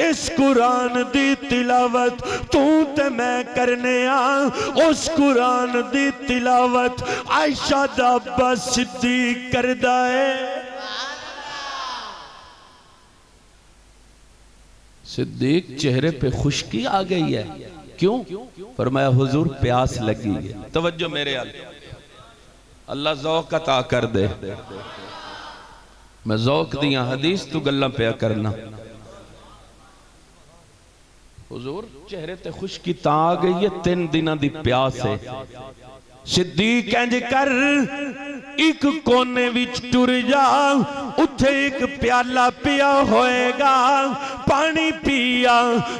इस कुरान दी तिलावत तू ते मैं करने आ, उस कुरान दी तिलावत आयशा दा अब्बा सिद्दीक करदा है। सिद्दीक चेहरे पे खुश्की आ गई है, क्यों? फरमाया हुजूर प्यास लगी है। तवज्जो मेरे अल्लाह ज़ौक़ अता कर दे। मैं ज़ौक़ दियां हदीस तू गल्लां पिया करना। हुजूर चेहरे ते खुश्की तां आ गई है, 3 दिनां दी प्यास है। सिद्दीक इंज कर, एक कोने विच टुर जा, उथे एक प्याला पिया होएगा, पानी पिया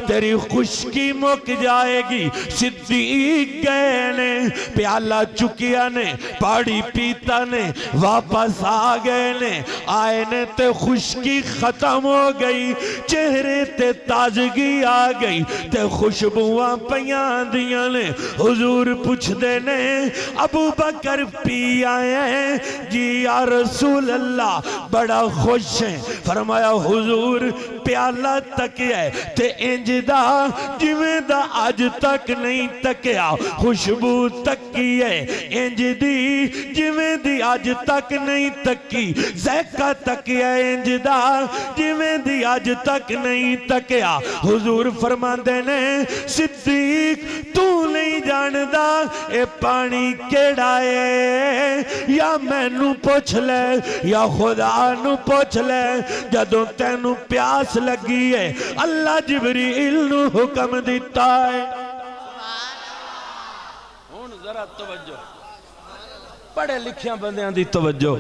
तेरी खुश्की मुक जाएगी। सिद्दीक गए ने, प्याला चुकिया ने, पानी पीता ने, वापस आ गए ने। आए ने ते खुश्की खत्म हो गई, चेहरे ते ताजगी आ गई ते खुशबुआं पईयां दियां ने। हुजूर पुछदे ने अबू बकर पी आए हैं जी या रसूल अल्लाह, बड़ा खुश है। फरमाया हुजूर प्याला तकिया ते इंजदा जिवें दा अज तक नहीं तकिया, खुशबू तकी है इंज दी जिवें दी अज तक नहीं तकी, ज़ैका तकिया इंजदा जिवें दी अज तक नहीं तकिया। हुजूर फरमांदे ने सिद्दीक तू नहीं जानदा ए पानी केड़ा है, या मैनू पुछ ले या खुदा नू पुछ ले। जदों तैनू प्यास लगी है अल्लाह जिब्रील नू हुक्म दिता है। हुण जरा तवज्जो, पढ़े लिखिया बंदियां दी तवज्जो।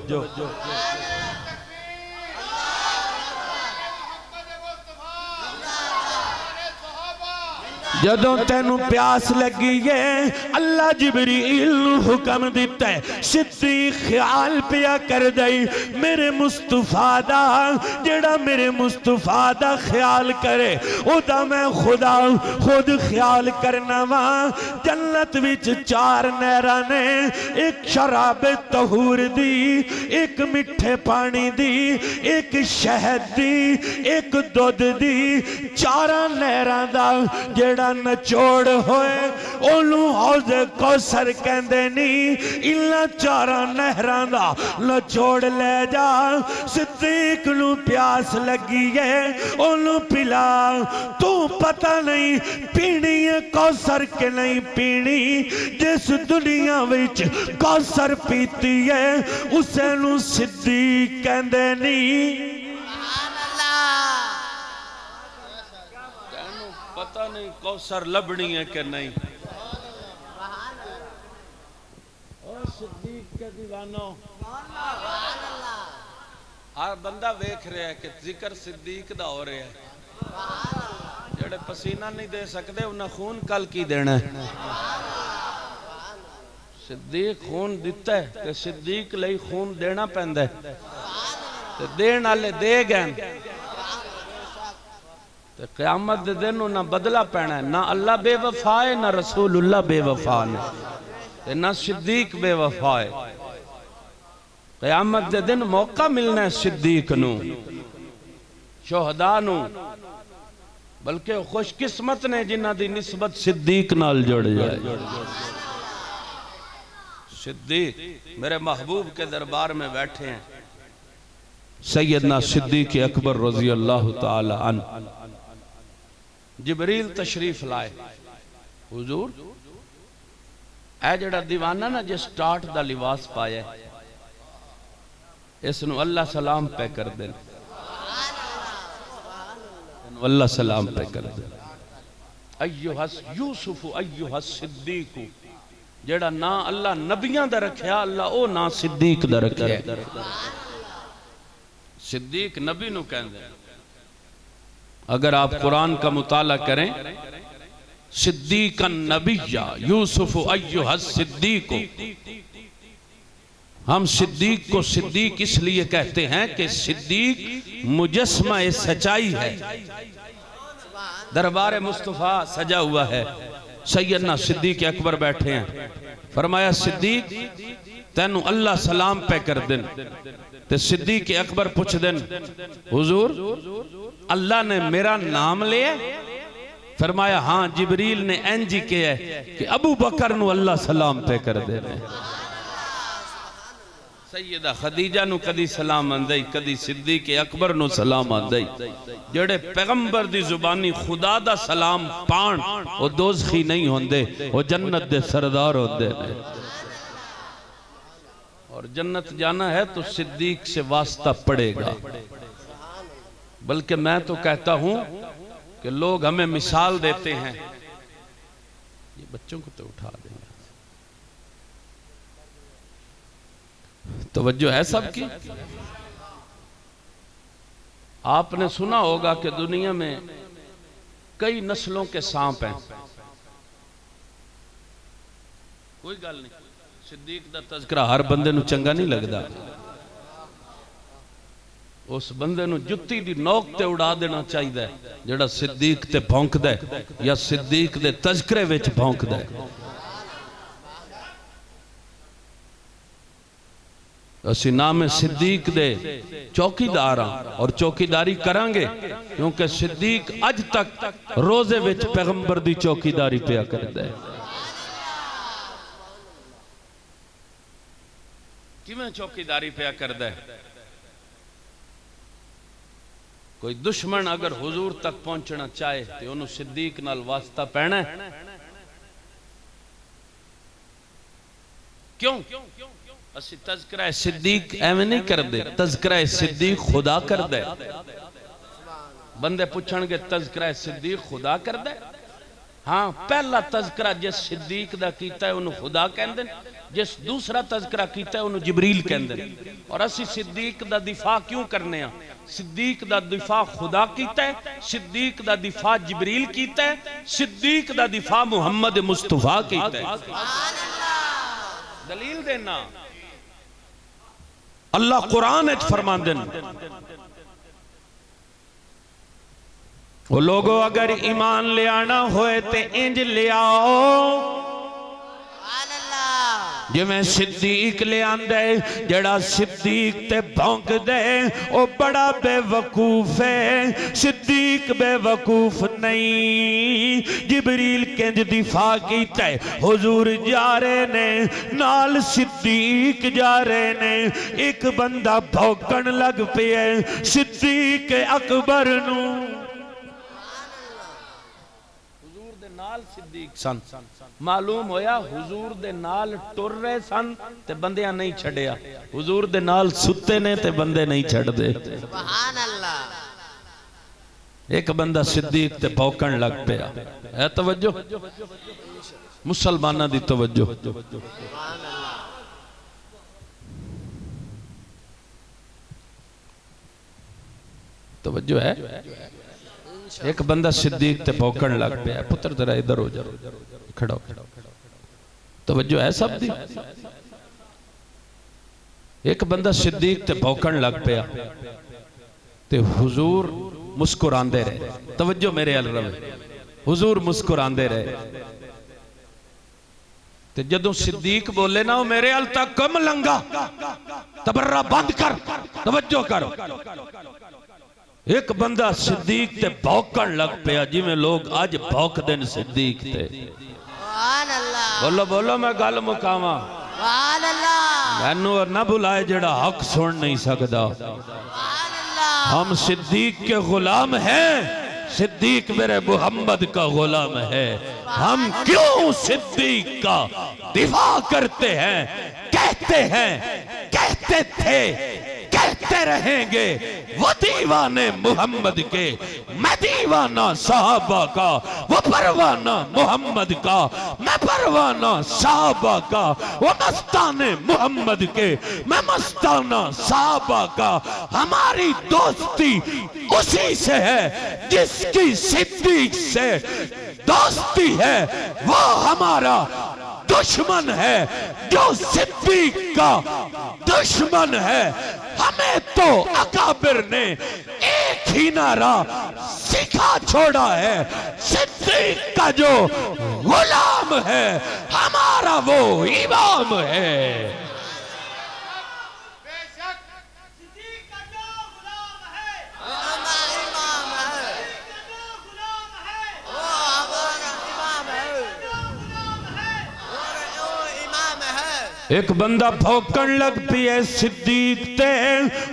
जदों तेनू प्यास लगी है अल्लाह जिब्रील नू हुक्म दिता है। सिद्दीक ख्याल पिया कर दई मेरे मुस्तफा दा, जेड़ा मेरे मुस्तफा दा ख्याल करे ओदा मैं खुदा खुद ख्याल करना वा। जन्नत विच 4 नहरां ने, एक शराब तहूर दी, एक मिठे पानी दी, एक शहद दी, एक दुध दी। 4 नहरां दा जेड़ा नचोड़ होए ओनू हौज़े कौसर कहंदे नी। इन्हां 4 नहरां दा नचोड़ ले जा। सिद्दीक नू प्यास लगी है ओनू पिला। तू पता नहीं पीनी है कौसर के नहीं पीनी, जिस दुनिया विच कौसर पीती है उसे नू सिद्दीक कहंदे नी। पता नहीं कौसर लबनी है कि नहीं। और सिद्दीक के दीवानों, हर बंदा वेख रहा है कि जिक्र सिद्दीक दा हो रहा है। जेड़े पसीना नहीं दे सकते उन्हें खून कल की देना है। सिद्दीक खून दिता है कि सिद्दीक लई खून देना पैंदा है, ते देण वाले दे गए। तो क़यामत दे दिन ना बदला पैना है। ना अल्लाह बेवफा है, ना रसूलुल्लाह बेवफा ने, ना सिद्दीक बेवफा है। क़यामत दे दिन मौका मिलना है सिद्दीक नू, शुहदा नू, बल्कि खुशकिस्मत ने जिन्हां दी निस्बत सिद्दीक नाल जुड़ जाए। सिद्दीक मेरे महबूब के दरबार में बैठे हैं, सैयदना सिद्दीक अकबर रज़ी अल्लाह तआला अन्हु। जिब्रील तशरीफ लाए। हुजूर ए जेड़ा दीवाना ना जिस टाट दा लिबास पाया इसनू अल्लाह सलाम पे कर दे। अल्लाह सलाम पे कर दे। अय्युहस यूसुफ अय्युहस सिद्दीक, जेड़ा ना अल्लाह नबियां दा रखया अल्लाह ओ ना सिद्दीक दा रखया। सिद्दीक नबी नु कहंदे। अगर आप कुरान का मुताला करें, सिद्दीकन नबिया यूसुफ अय्युहस सिद्दीक, हम सिद्दीक को सिद्दीक इसलिए कहते हैं कि सिद्दीक मुजस्मा सच्चाई है। दरबार मुस्तफा सजा हुआ है, सैयदना सिद्दीक अकबर बैठे हैं। फरमाया सिद्दीक तेनू अल्लाह सलाम पे कर दिन। ते सिद्दीक अकबर पूछ दिन हुजूर अल्लाह ने मेरा नाम लिया? फरमाया हाँ, जिबरील ने इंज ही किया कि अबू बकर नु अल्लाह सलाम पे कर दे। सैयदा खदीजा नु कदी सलाम आंदई, कदी सिद्दीक अकबर नु सलाम आंदई। जेड़े पैगंबर दी जुबानी खुदा दा सलाम पाण वो दोज़खी नहीं होंदे, वो जन्नत दे सरदार होंदे ने। और जन्नत जाना है तो सिद्दीक से वास्ता पड़ेगा। बल्कि मैं तो कहता हूं कि लोग हमें मिसाल देते हैं, ये बच्चों को तो उठा देंगे। तवज्जो है सबकी। आपने सुना होगा कि दुनिया में कई नस्लों के सांप हैं। कोई गल नहीं, सिद्दीक दा तज़किरा हर बंदे नू चंगा नहीं लगता। उस बंदे नू जुत्ती दी नोक ते उड़ा देना चाहिए जेड़ा सिद्दीक ते भौंकदा है या सिद्दीक दे तज़किरे विच भौंकदा है। असी नाम सिद्दीक दे चौकीदार और चौकीदारी करांगे, क्योंकि सिद्दीक अज तक रोजे विच पैगंबर दी चौकीदारी पिया करदा है। किवें चौकीदारी पिया करदा है? कोई दुश्मन अगर हुजूर तक पहुंचना चाहे तो उन्होंने सिद्दीक नाल वास्ता पैना है। क्यों? असी तज़किरा सिद्दीक एवं नहीं करते, तज़किरा सिद्दीक खुदा करदा है। बंदे पूछणगे तज़किरा सिद्दीक खुदा करदा है? हाँ, पहला तज़किरा जिस सिद्दीक दा कीता है उन्होंने खुदा कहंदे ने, जिस दूसरा तज़किरा कीता है उन्होंने जिबरील कहंदे ने। और असी सिद्दीक दा दिफा क्यों करने आ? सिद्दीक दा दिफा खुदा कीता है, सिद्दीक दा दिफा जिबरील कीता है, सिद्दीक दा दिफा मुहम्मद मुस्तफा कीता है। दलील देना, अल्लाह कुरान विच फरमांदे ने, वो लोगों अगर ईमान ले आना होए ते इंज ले आओ जिवें सिद्दीक ले आंदा है। जेड़ा सिद्दीक ते भौंक दे ओ बड़ा बेवकूफ है, सिद्दीक बेवकूफ नहीं। जिबरील किंज दिफा कीता है, हुजूर जा रहे ने नाल सिद्दीक जा रहे ने, एक बंदा भौंकण लग पिया सिद्दीक अकबर नू। हुजूर दे नाल सिद्दीक सन, मालूम होया हुजूर दे नाल टुर रहे सन ते बंदियां नहीं छड़िया, हुजूर दे नाल सुते ने ते बंदे नहीं छड़दे। सुभान अल्लाह। एक बंदा सिद्दीक ते भौंकण लग पिया। है तवज्जो? मुसलमाना दी तवज्जो। तवज्जो है? एक बंदा सिद्दीक ते भौंकण लग पिया। पुत्र जरा इधर हो जा, खड़ो। तवज्जो है सब दी? एक बंदा सिद्दीक ते भौंकण लग पिया ते हुजूर मुस्कुरांदे रहे। तवज्जो मेरे अल रवे, हुजूर मुस्कुरांदे रहे। ते जदों सिद्दीक बोले ना, मेरे अल तक कम लंगा, तबर्रा बंद कर, तवज्जो करो। एक बंदा सिद्दीक ते भौंकण लग पिया जिवें लोग अज भौंकदे ने सिद्दीक ते। बोलो बोलो, मैं गल मुकावा। मैनू ना बुलाए जेड़ा हक सुन नहीं सकता। हम सिद्दीक के गुलाम हैं, सिद्दीक मेरे मुहम्मद का गुलाम है। हम क्यों सिद्दीक का दिफा करते हैं? कहते हैं, कहते थे, कहते कहते रहेंगे वो दीवाने मोहम्मद के, मैं दीवाना साहबा का, वो परवाना मोहम्मद का, मैं परवाना साहबा का, वो मस्ताने मोहम्मद के, मैं मस्ताना साहबा का। हमारी दोस्ती उसी से है जिसकी सिद्दीक से दोस्ती है, वो हमारा दुश्मन है जो सिद्दीक का दुश्मन है। हमें तो अकाबिर ने एक ही नारा सिखा छोड़ा है, सिद्दीक का जो गुलाम है हमारा वो इमाम है। एक बंदा भौंकन लग पिए सिद्दीक ते,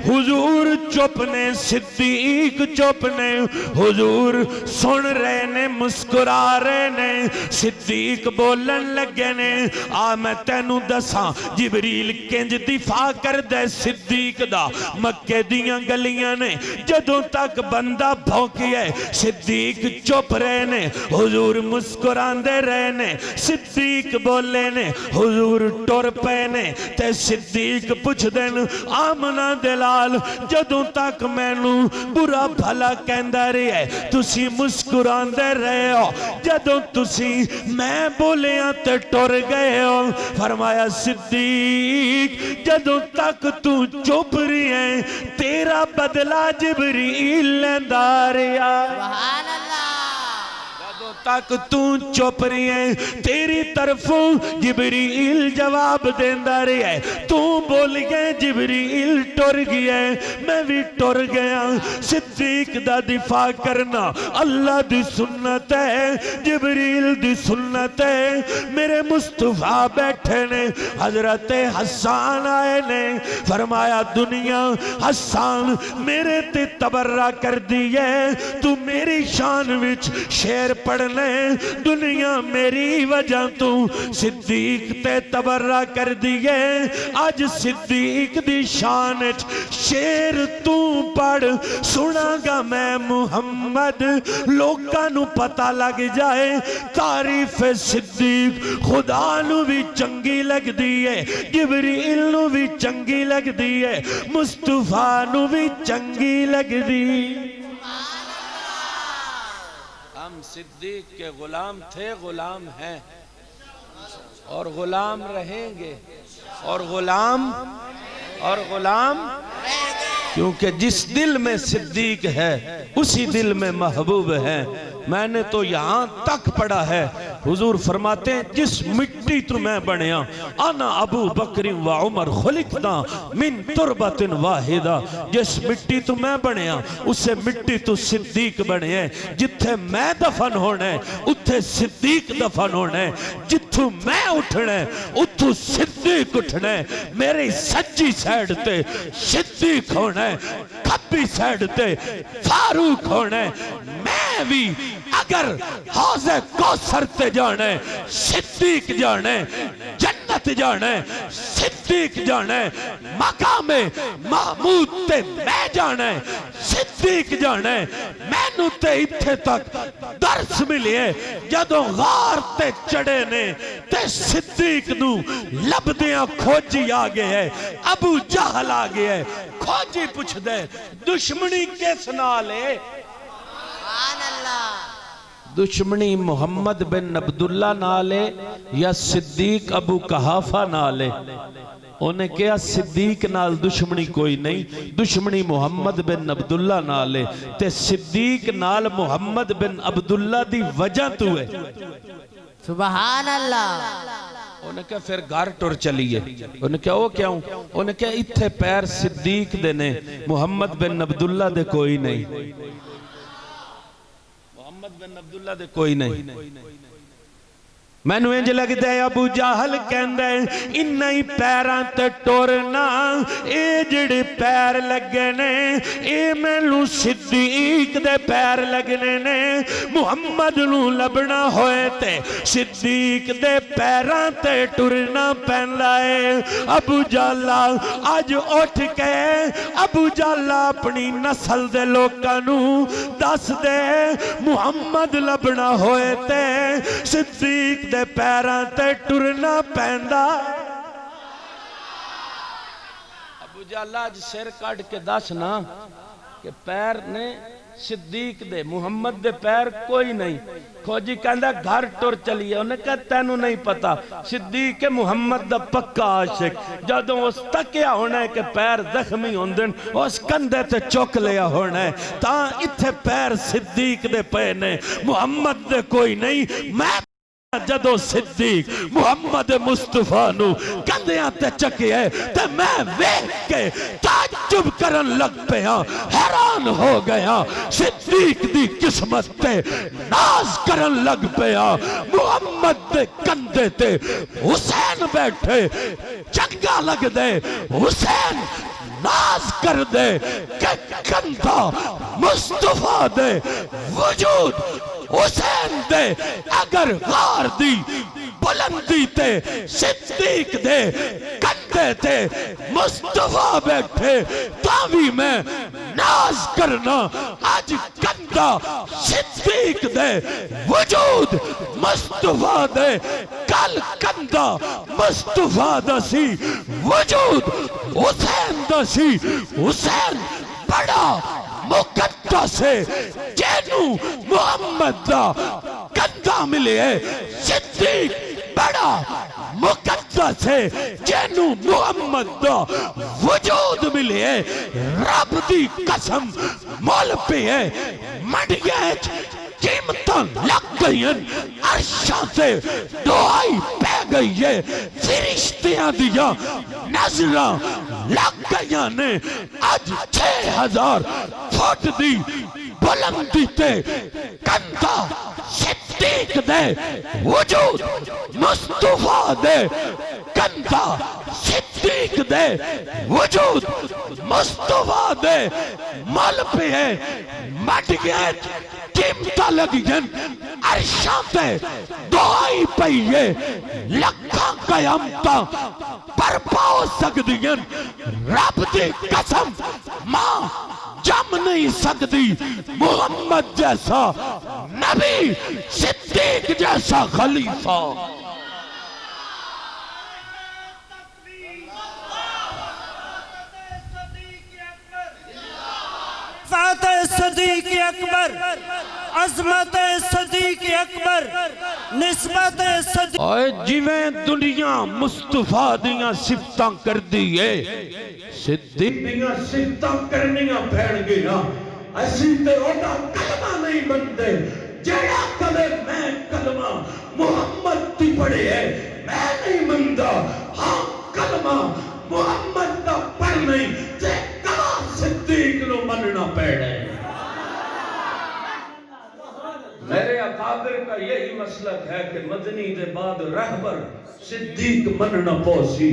हुजूर चुप ने, सिद्दीक चुप ने, हुजूर सुन रहे ने, मुस्कुरा रहे ने। सिद्दीक बोलन लगे ने, आ मैं तेनू दसा जिबरील किंज दिफा कर दे सिद्दीक दा। मक्के दियां गलियां ने जदों तक बंदा भौंकिए सिद्दीक चुप रहे ने, हुजूर मुस्कुरांदे रहे ने। सिद्दीक बोले ने, हुजूर टुर पे ने ते सिद्दीक पुछ देन, आमना दलाल जदों तक मैनू बुरा भला कहंदा रहे तुसी मुस्कुरांदे रहे हो, जदों तुसी मैं बोलिया ते टुर गए हो। फरमाया सिद्दीक जदों तक तू चुप रही है तेरा बदला जिबरील लैंदा रहा। सुभान अल्लाह। तक तू चुप रही है तेरी तरफों जिबरील जवाब देंदा रहा है। तू बोल गए जिबरील टुर गया, मैं भी टुर गया। सिद्दीक दा दिफा करना अल्लाह दी सुन्नत है, जिबरील दी सुन्नत है। मेरे मुस्तफा बैठे ने, हजरत हसन आए ने, फरमाया दुनिया हसन मेरे ते तबर्रा कर दी है, तू मेरी शान विच शेर पढ़ दुनिया मेरी वजह तू सिद्दीक ते तबर्रा कर दिए। अज सिद्दीक दी शान शेर तू पढ़ सुनागा मैं मुहम्मद, लोकां नू पता लग जाए तारीफ सिद्दीक खुदा नू भी चंगी लगदी है, जिबरील नू भी चंगी लगदी है, मुस्तफा नू भी चंगी लगदी। हम सिद्दीक के गुलाम थे, गुलाम हैं और गुलाम रहेंगे और गुलाम क्योंकि जिस दिल में सिद्दीक है उसी दिल में महबूब है। मैंने तो यहाँ तक पढ़ा है, हुजूर फरमाते हैं जिस मिट्टी तो मैं बनया, आना अबू बकरी व उमर खुलिकना मिन तुरबतिन वाहिदा। जिस मिट्टी तो मैं बनया उससे मिट्टी तो सिद्दीक बने। जिथे मैं दफन होना है उत्थे सिद्दीक दफन होना है, जिथों मैं उठना है उथों सिद्दीक उठना है। मेरी सज्जी साइड ते सिद्दीक होना है, खब्बी साइड ते फारूक होना है। मैं भी अगर हौज़े कौसर ते जाना है सिद्दीक जाना है, जन्नत जाना है सिद्दीक जाना है, मकामे महमूद ते मैं जाना है सिद्दीक जाना है। मैनू ते इत्थे तक दर्स मिले जदों गार ते चढ़े ने ते सिद्दीक नू लभदियां खोजी आ गए है, अबू जहल आ गया है। खोजी पुछदे दुश्मनी किस नाल है? दुश्मनी मोहम्मद बिन अब्दुल्ला नाल है या सिद्दीक अबू कहाफा नाल है? उन्हें कहा सिद्दीक नाल दुश्मनी कोई नहीं, दुश्मनी मोहम्मद बिन अब्दुल्ला नाल है ते सिद्दीक नाल मोहम्मद बिन अब्दुल्ला दी वजह तू है। सुभान अल्लाह। उन्हें कहा फिर घर टुर चलिए। उन्हें कहा वो क्यों? उन्हें कहा इत्थे पैर सिद्दीक दे ने, मोहम्मद बिन अब्दुल्ला दे कोई नहीं, मोहम्मद बिन अब्दुल्ला दे कोई नहीं। मैनू इंज लगदा है अबू जाहल कहंदा है इन्ना ही पैरां ते टुरना, ये जिहड़े पैर लगे ने ये मैनू सिद्दीक दे पैर लगने ने। मुहम्मद नू लभना होए ते सिद्दीक दे पैरां ते टुरना पैंदा है। अबू जाला अज उठ के अबू जाला अपनी नस्ल दे लोकां नू दस दे मुहम्मद लभना होए ते सिद्दीक दे पैरां ते टुरना पैंदा। अबू जाला अज सिर कट के दस ना कि पैर ने सिद्दीक दे मुहम्मद दे पैर कोई नहीं। खोजी कहंदा घर टुर चलिए, उन्हें कहा तेनू नहीं पता सिद्दीक मुहम्मद दा पक्का आशिक जदों उस तकिया होना है कि पैर जख्मी होंदे उस कंधे ते चुक लिया होना है तां इत्थे पैर सिद्दीक दे पे ने, मुहम्मद दे कोई नहीं। मैं जदों सिद्दीक मुहम्मद मुस्तफा नू कंधियां ते चकिया ते मैं वेख के ताज्जुब करन लग पिया, हैरान हो गया। सिद्दीक दी किस्मत ते नाज करन लग पिया। मुहम्मद दे कंधे ते हुसैन बैठे, चंगा लगदे हुसैन नाज कर दे के कंधा मुस्तफा दे वजूद हुसैन दे। अगर गार दी बुलंदी ते सिद्दीक दे कंधे ते मुस्तफा बैठे तावी मैं नाज करना। आज कंधा सिद्दीक दे वजूद मुस्तफा दे, कल कंधा मुस्तफा दा सी वजूद हुसैन दा सी। हुसैन बड़ा मुकद्दस है जेनू मुहम्मद दा कंधा मिले है। सिद्दीक बड़ा मुकद्दस है जेनू मुहम्मद दा वजूद मिले है। रब दी कसम मोल पे है मंडिया कीमतां लग गई, अर्शां से दुआई पै गई है, फरिश्तियां दियां नजरां लग गई ने। अज 6000 फुट दी बुलंदी ते कंधा सिद्दीक दे वजूद मुस्तफा दे, कंधा सिद्दीक दे वजूद मुस्तफा दे मल पे है मट गया। कीमतां लगी जन अर्शां ते दुआई पई है, लखां कयामतां बर्पा हो सकदियां। रब दी कसम मां जम नहीं सकती मुहम्मद जैसा नबी, सिद्दीक जैसा खलीफा। फातह सदीक अकबर, अजमत सदीक अकबर, निस्बत सदीक। ओए जिवें दुनिया मुस्तफा दियां सिफतां करदी है सिद्दीक दियां सिफतां करनियां पैणगियां। असीं ते ओदा कलमा नहीं मनदे जेड़ा कदे मैं कलमा मुहम्मद दी पढ़े है मैं नहीं मनदा। हाँ कलमा मुहम्मद दा पढ़ नहीं ते कला सिद्दीक नु मनना पैना है। मेरे अकाबिर का यही मसलक है कि मदनी के बाद रहबर सिद्दीक मनना पोसी,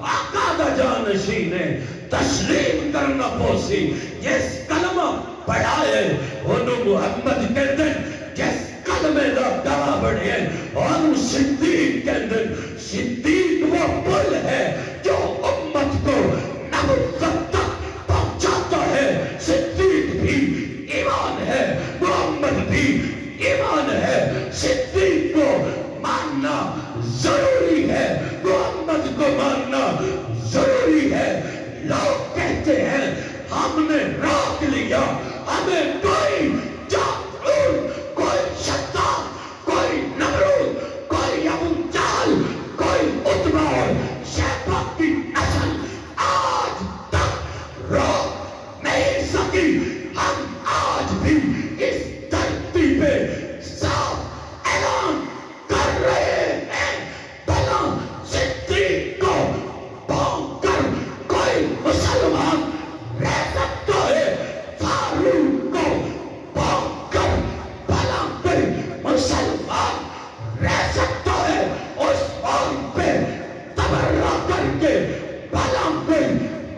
आका दा जानशीन है तस्लीम करना पोसी। जिस कलमा पढ़ाए ओनू मुहम्मद कहते, जिस कलमे दा गवाह बने ओनू सिद्दीक कहते। सिद्दीक वो पुल है जो उम्मत को नबुव्वत तक पहुंचाता है। सिद्दीक भी ईमान है, मुहम्मद भी ईमान है। सिद्दीक को मानना जरूरी है, मुहम्मद को मानना जरूरी है। लोग कहते हैं हमने रोक लिया, हमें कोई जाफर, कोई शद्दाद, कोई नमरूद, कोई अबू जहल, कोई उतबा और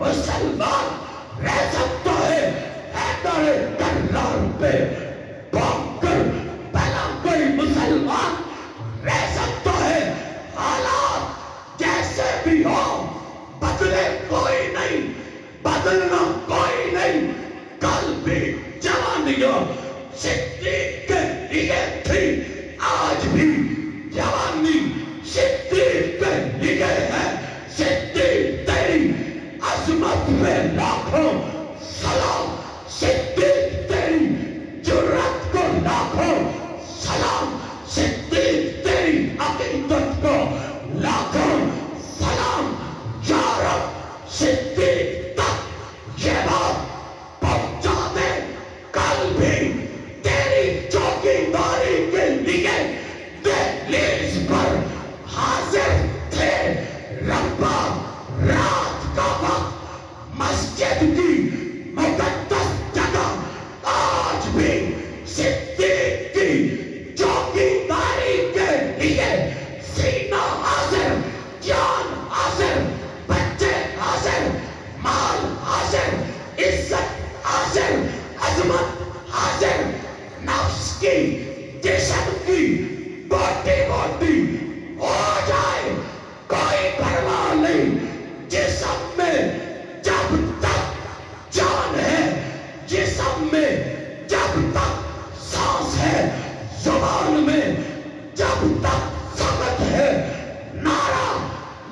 मुसलमान रह सकता है हैदर कर्रार पे भागकर पहला कोई मुसलमान रह सकता है। हालात जैसे भी हो बदले कोई नहीं, बदलना कोई नहीं। कल भी जवानियों सिद्दीक के लिए थी, आज भी जवानी सिद्दीक के लिए है। सिद्दीक तेरी अजमत पे लाखों सलाम, सिद्दीक तेरी जुर्रत को लाखों सलाम, सिद्दीक तेरी अकीदत को लाखों सलाम। या रब सिद्दीक तक ये बात पहुंचा दे, कल भी तेरी चौकीदारी के लिए दहलीज पर हाजिर थे। रब्बा रात का वक्त मस्जिद की मुकद्दस जगह आज भी सिद्दीक की चौकीदारी के लिए सीना हाजिर, जान हाजिर, बच्चे हाजिर, माल हाजिर, इज्जत हाजिर, अजमत हाजिर, नफ्स की जिस्म की बोटी बोटी हो जाए कोई परवाह नहीं। जिस्म में जब तक जान है, जिस्म में जब तक सांस है, जुबान में जब तक समत है, नारा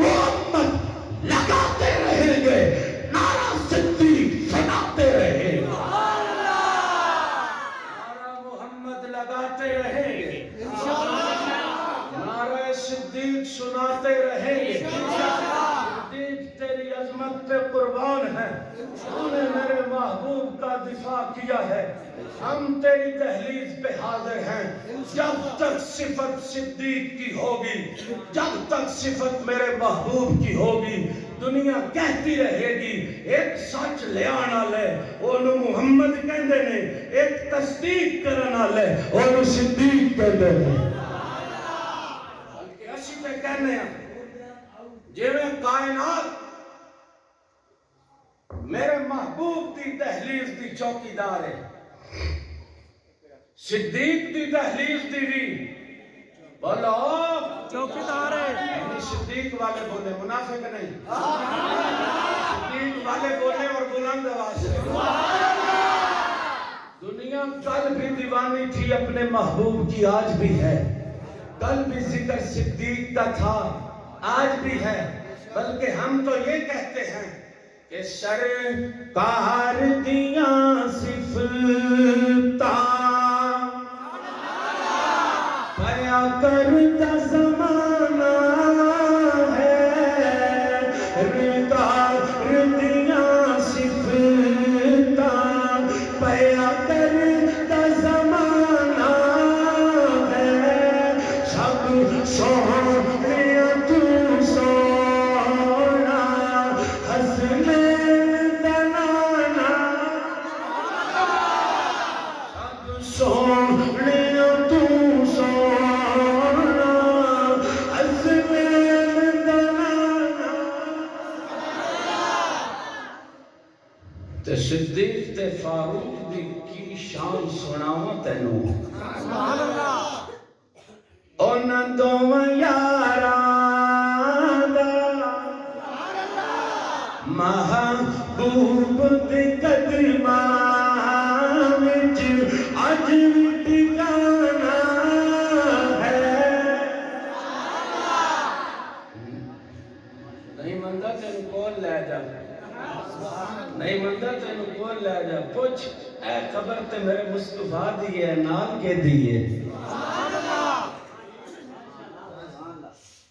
मोहम्मद लगाते रहेंगे, नारा सिद्दीक सुनाते रहेंगे। नारा मोहम्मद लगाते रहेंगे, नारा सिद्दीक सुनाते रहेंगे। सिद्दीक तेरी अजमत पे कुर्बान है, तूने मेरे महबूब का दिफा किया है। हम तेरी दहलीज पे हाजिर हैं। जब तक सिफत सिद्दीक की होगी, जब तक सिफत मेरे महबूब की होगी, दुनिया कहती रहेगी एक सच ले आना ले ओनू मुहम्मद कहंदे ने, एक तस्दीक करना ले ओनू सिद्दीक कहंदे ने। बल्कि असी ते कहने हैं जिवें कायनात मेरे महबूब की दहलीज दी चौकीदार है, सिद्दीक दी दहलीज दी भी बोलो चौकीदार है। सिद्दीक वाले बोले, मुनाफिक नहीं, सिद्दीक वाले बोले और बुलंद आवाज से। दुनिया कल भी दीवानी थी अपने महबूब की, आज भी है। कल भी जिक्र सिद्दीक का था, आज भी है। बल्कि हम तो ये कहते हैं कि सरकार दिया सिफता पया करता ज़माना है, सरकार दिया सिफता पया करता ज़माना है। सब सोहरे तू सोना हंसने दलाना, सब सोहरे तू सोना हंसने दलाना। ते सिद्दीक ते फारूक दी की शान सुनावा तैनू। उन्हां दोवां यारां दा महबूब दे कदमां विच अज भी ठिकाना है। नहीं मनदा तेनू कौन लै जा, नहीं मनदा तेनू कौन लै जा। पुछ ए खबर ते मेरे मुस्तफा दी है, नाल के दी है।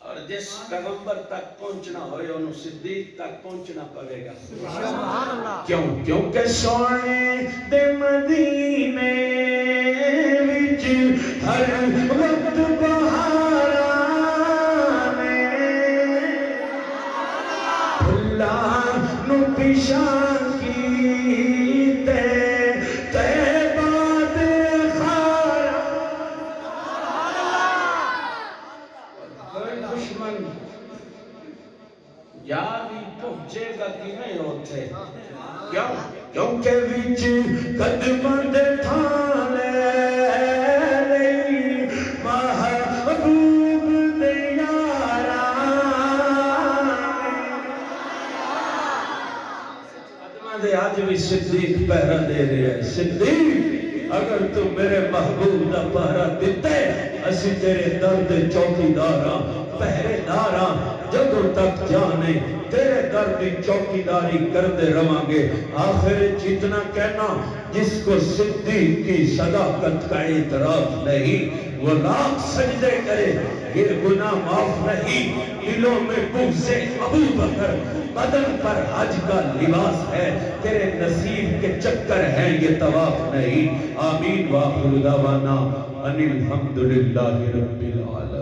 और जिस पैगंबर तक पहुंचना होए उन्हें सिद्दीक तक पहुंचना पड़ेगा। क्यों? क्योंकि सोने दे मदीने विच हर वक्त बहारा ने फुल्लां नू पिछा कीते तैबा दे खारा। कोई दुश्मन यार ही पहुंचेगा कि नहीं होते क्यों क्योंकि विच कदमां दे थाले महबूब दे यारा कदमां दे आज भी सिद्दीक पहरा दे रहे हैं। सिद्दीक अगर तू मेरे महबूब दा पहरा दिते असी तेरे दर दे चौकीदार हां पहरेदार हां जदों तक जाने तेरे दर की चौकीदारी करते रवांगे। आखिर जितना कहना जिसको सिद्दीक की सदाकत का इतराफ नहीं वो लाख सजदे करे ये गुनाह माफ नहीं। दिलों में बुग़्ज़े अबू बकर बदन पर हज का लिबास है तेरे नसीब के चक्कर हैं ये तवाफ नहीं। आमीन व आखिर दावाना अनिल हम्दुलिल्लाहि रब्बिल आलमीन।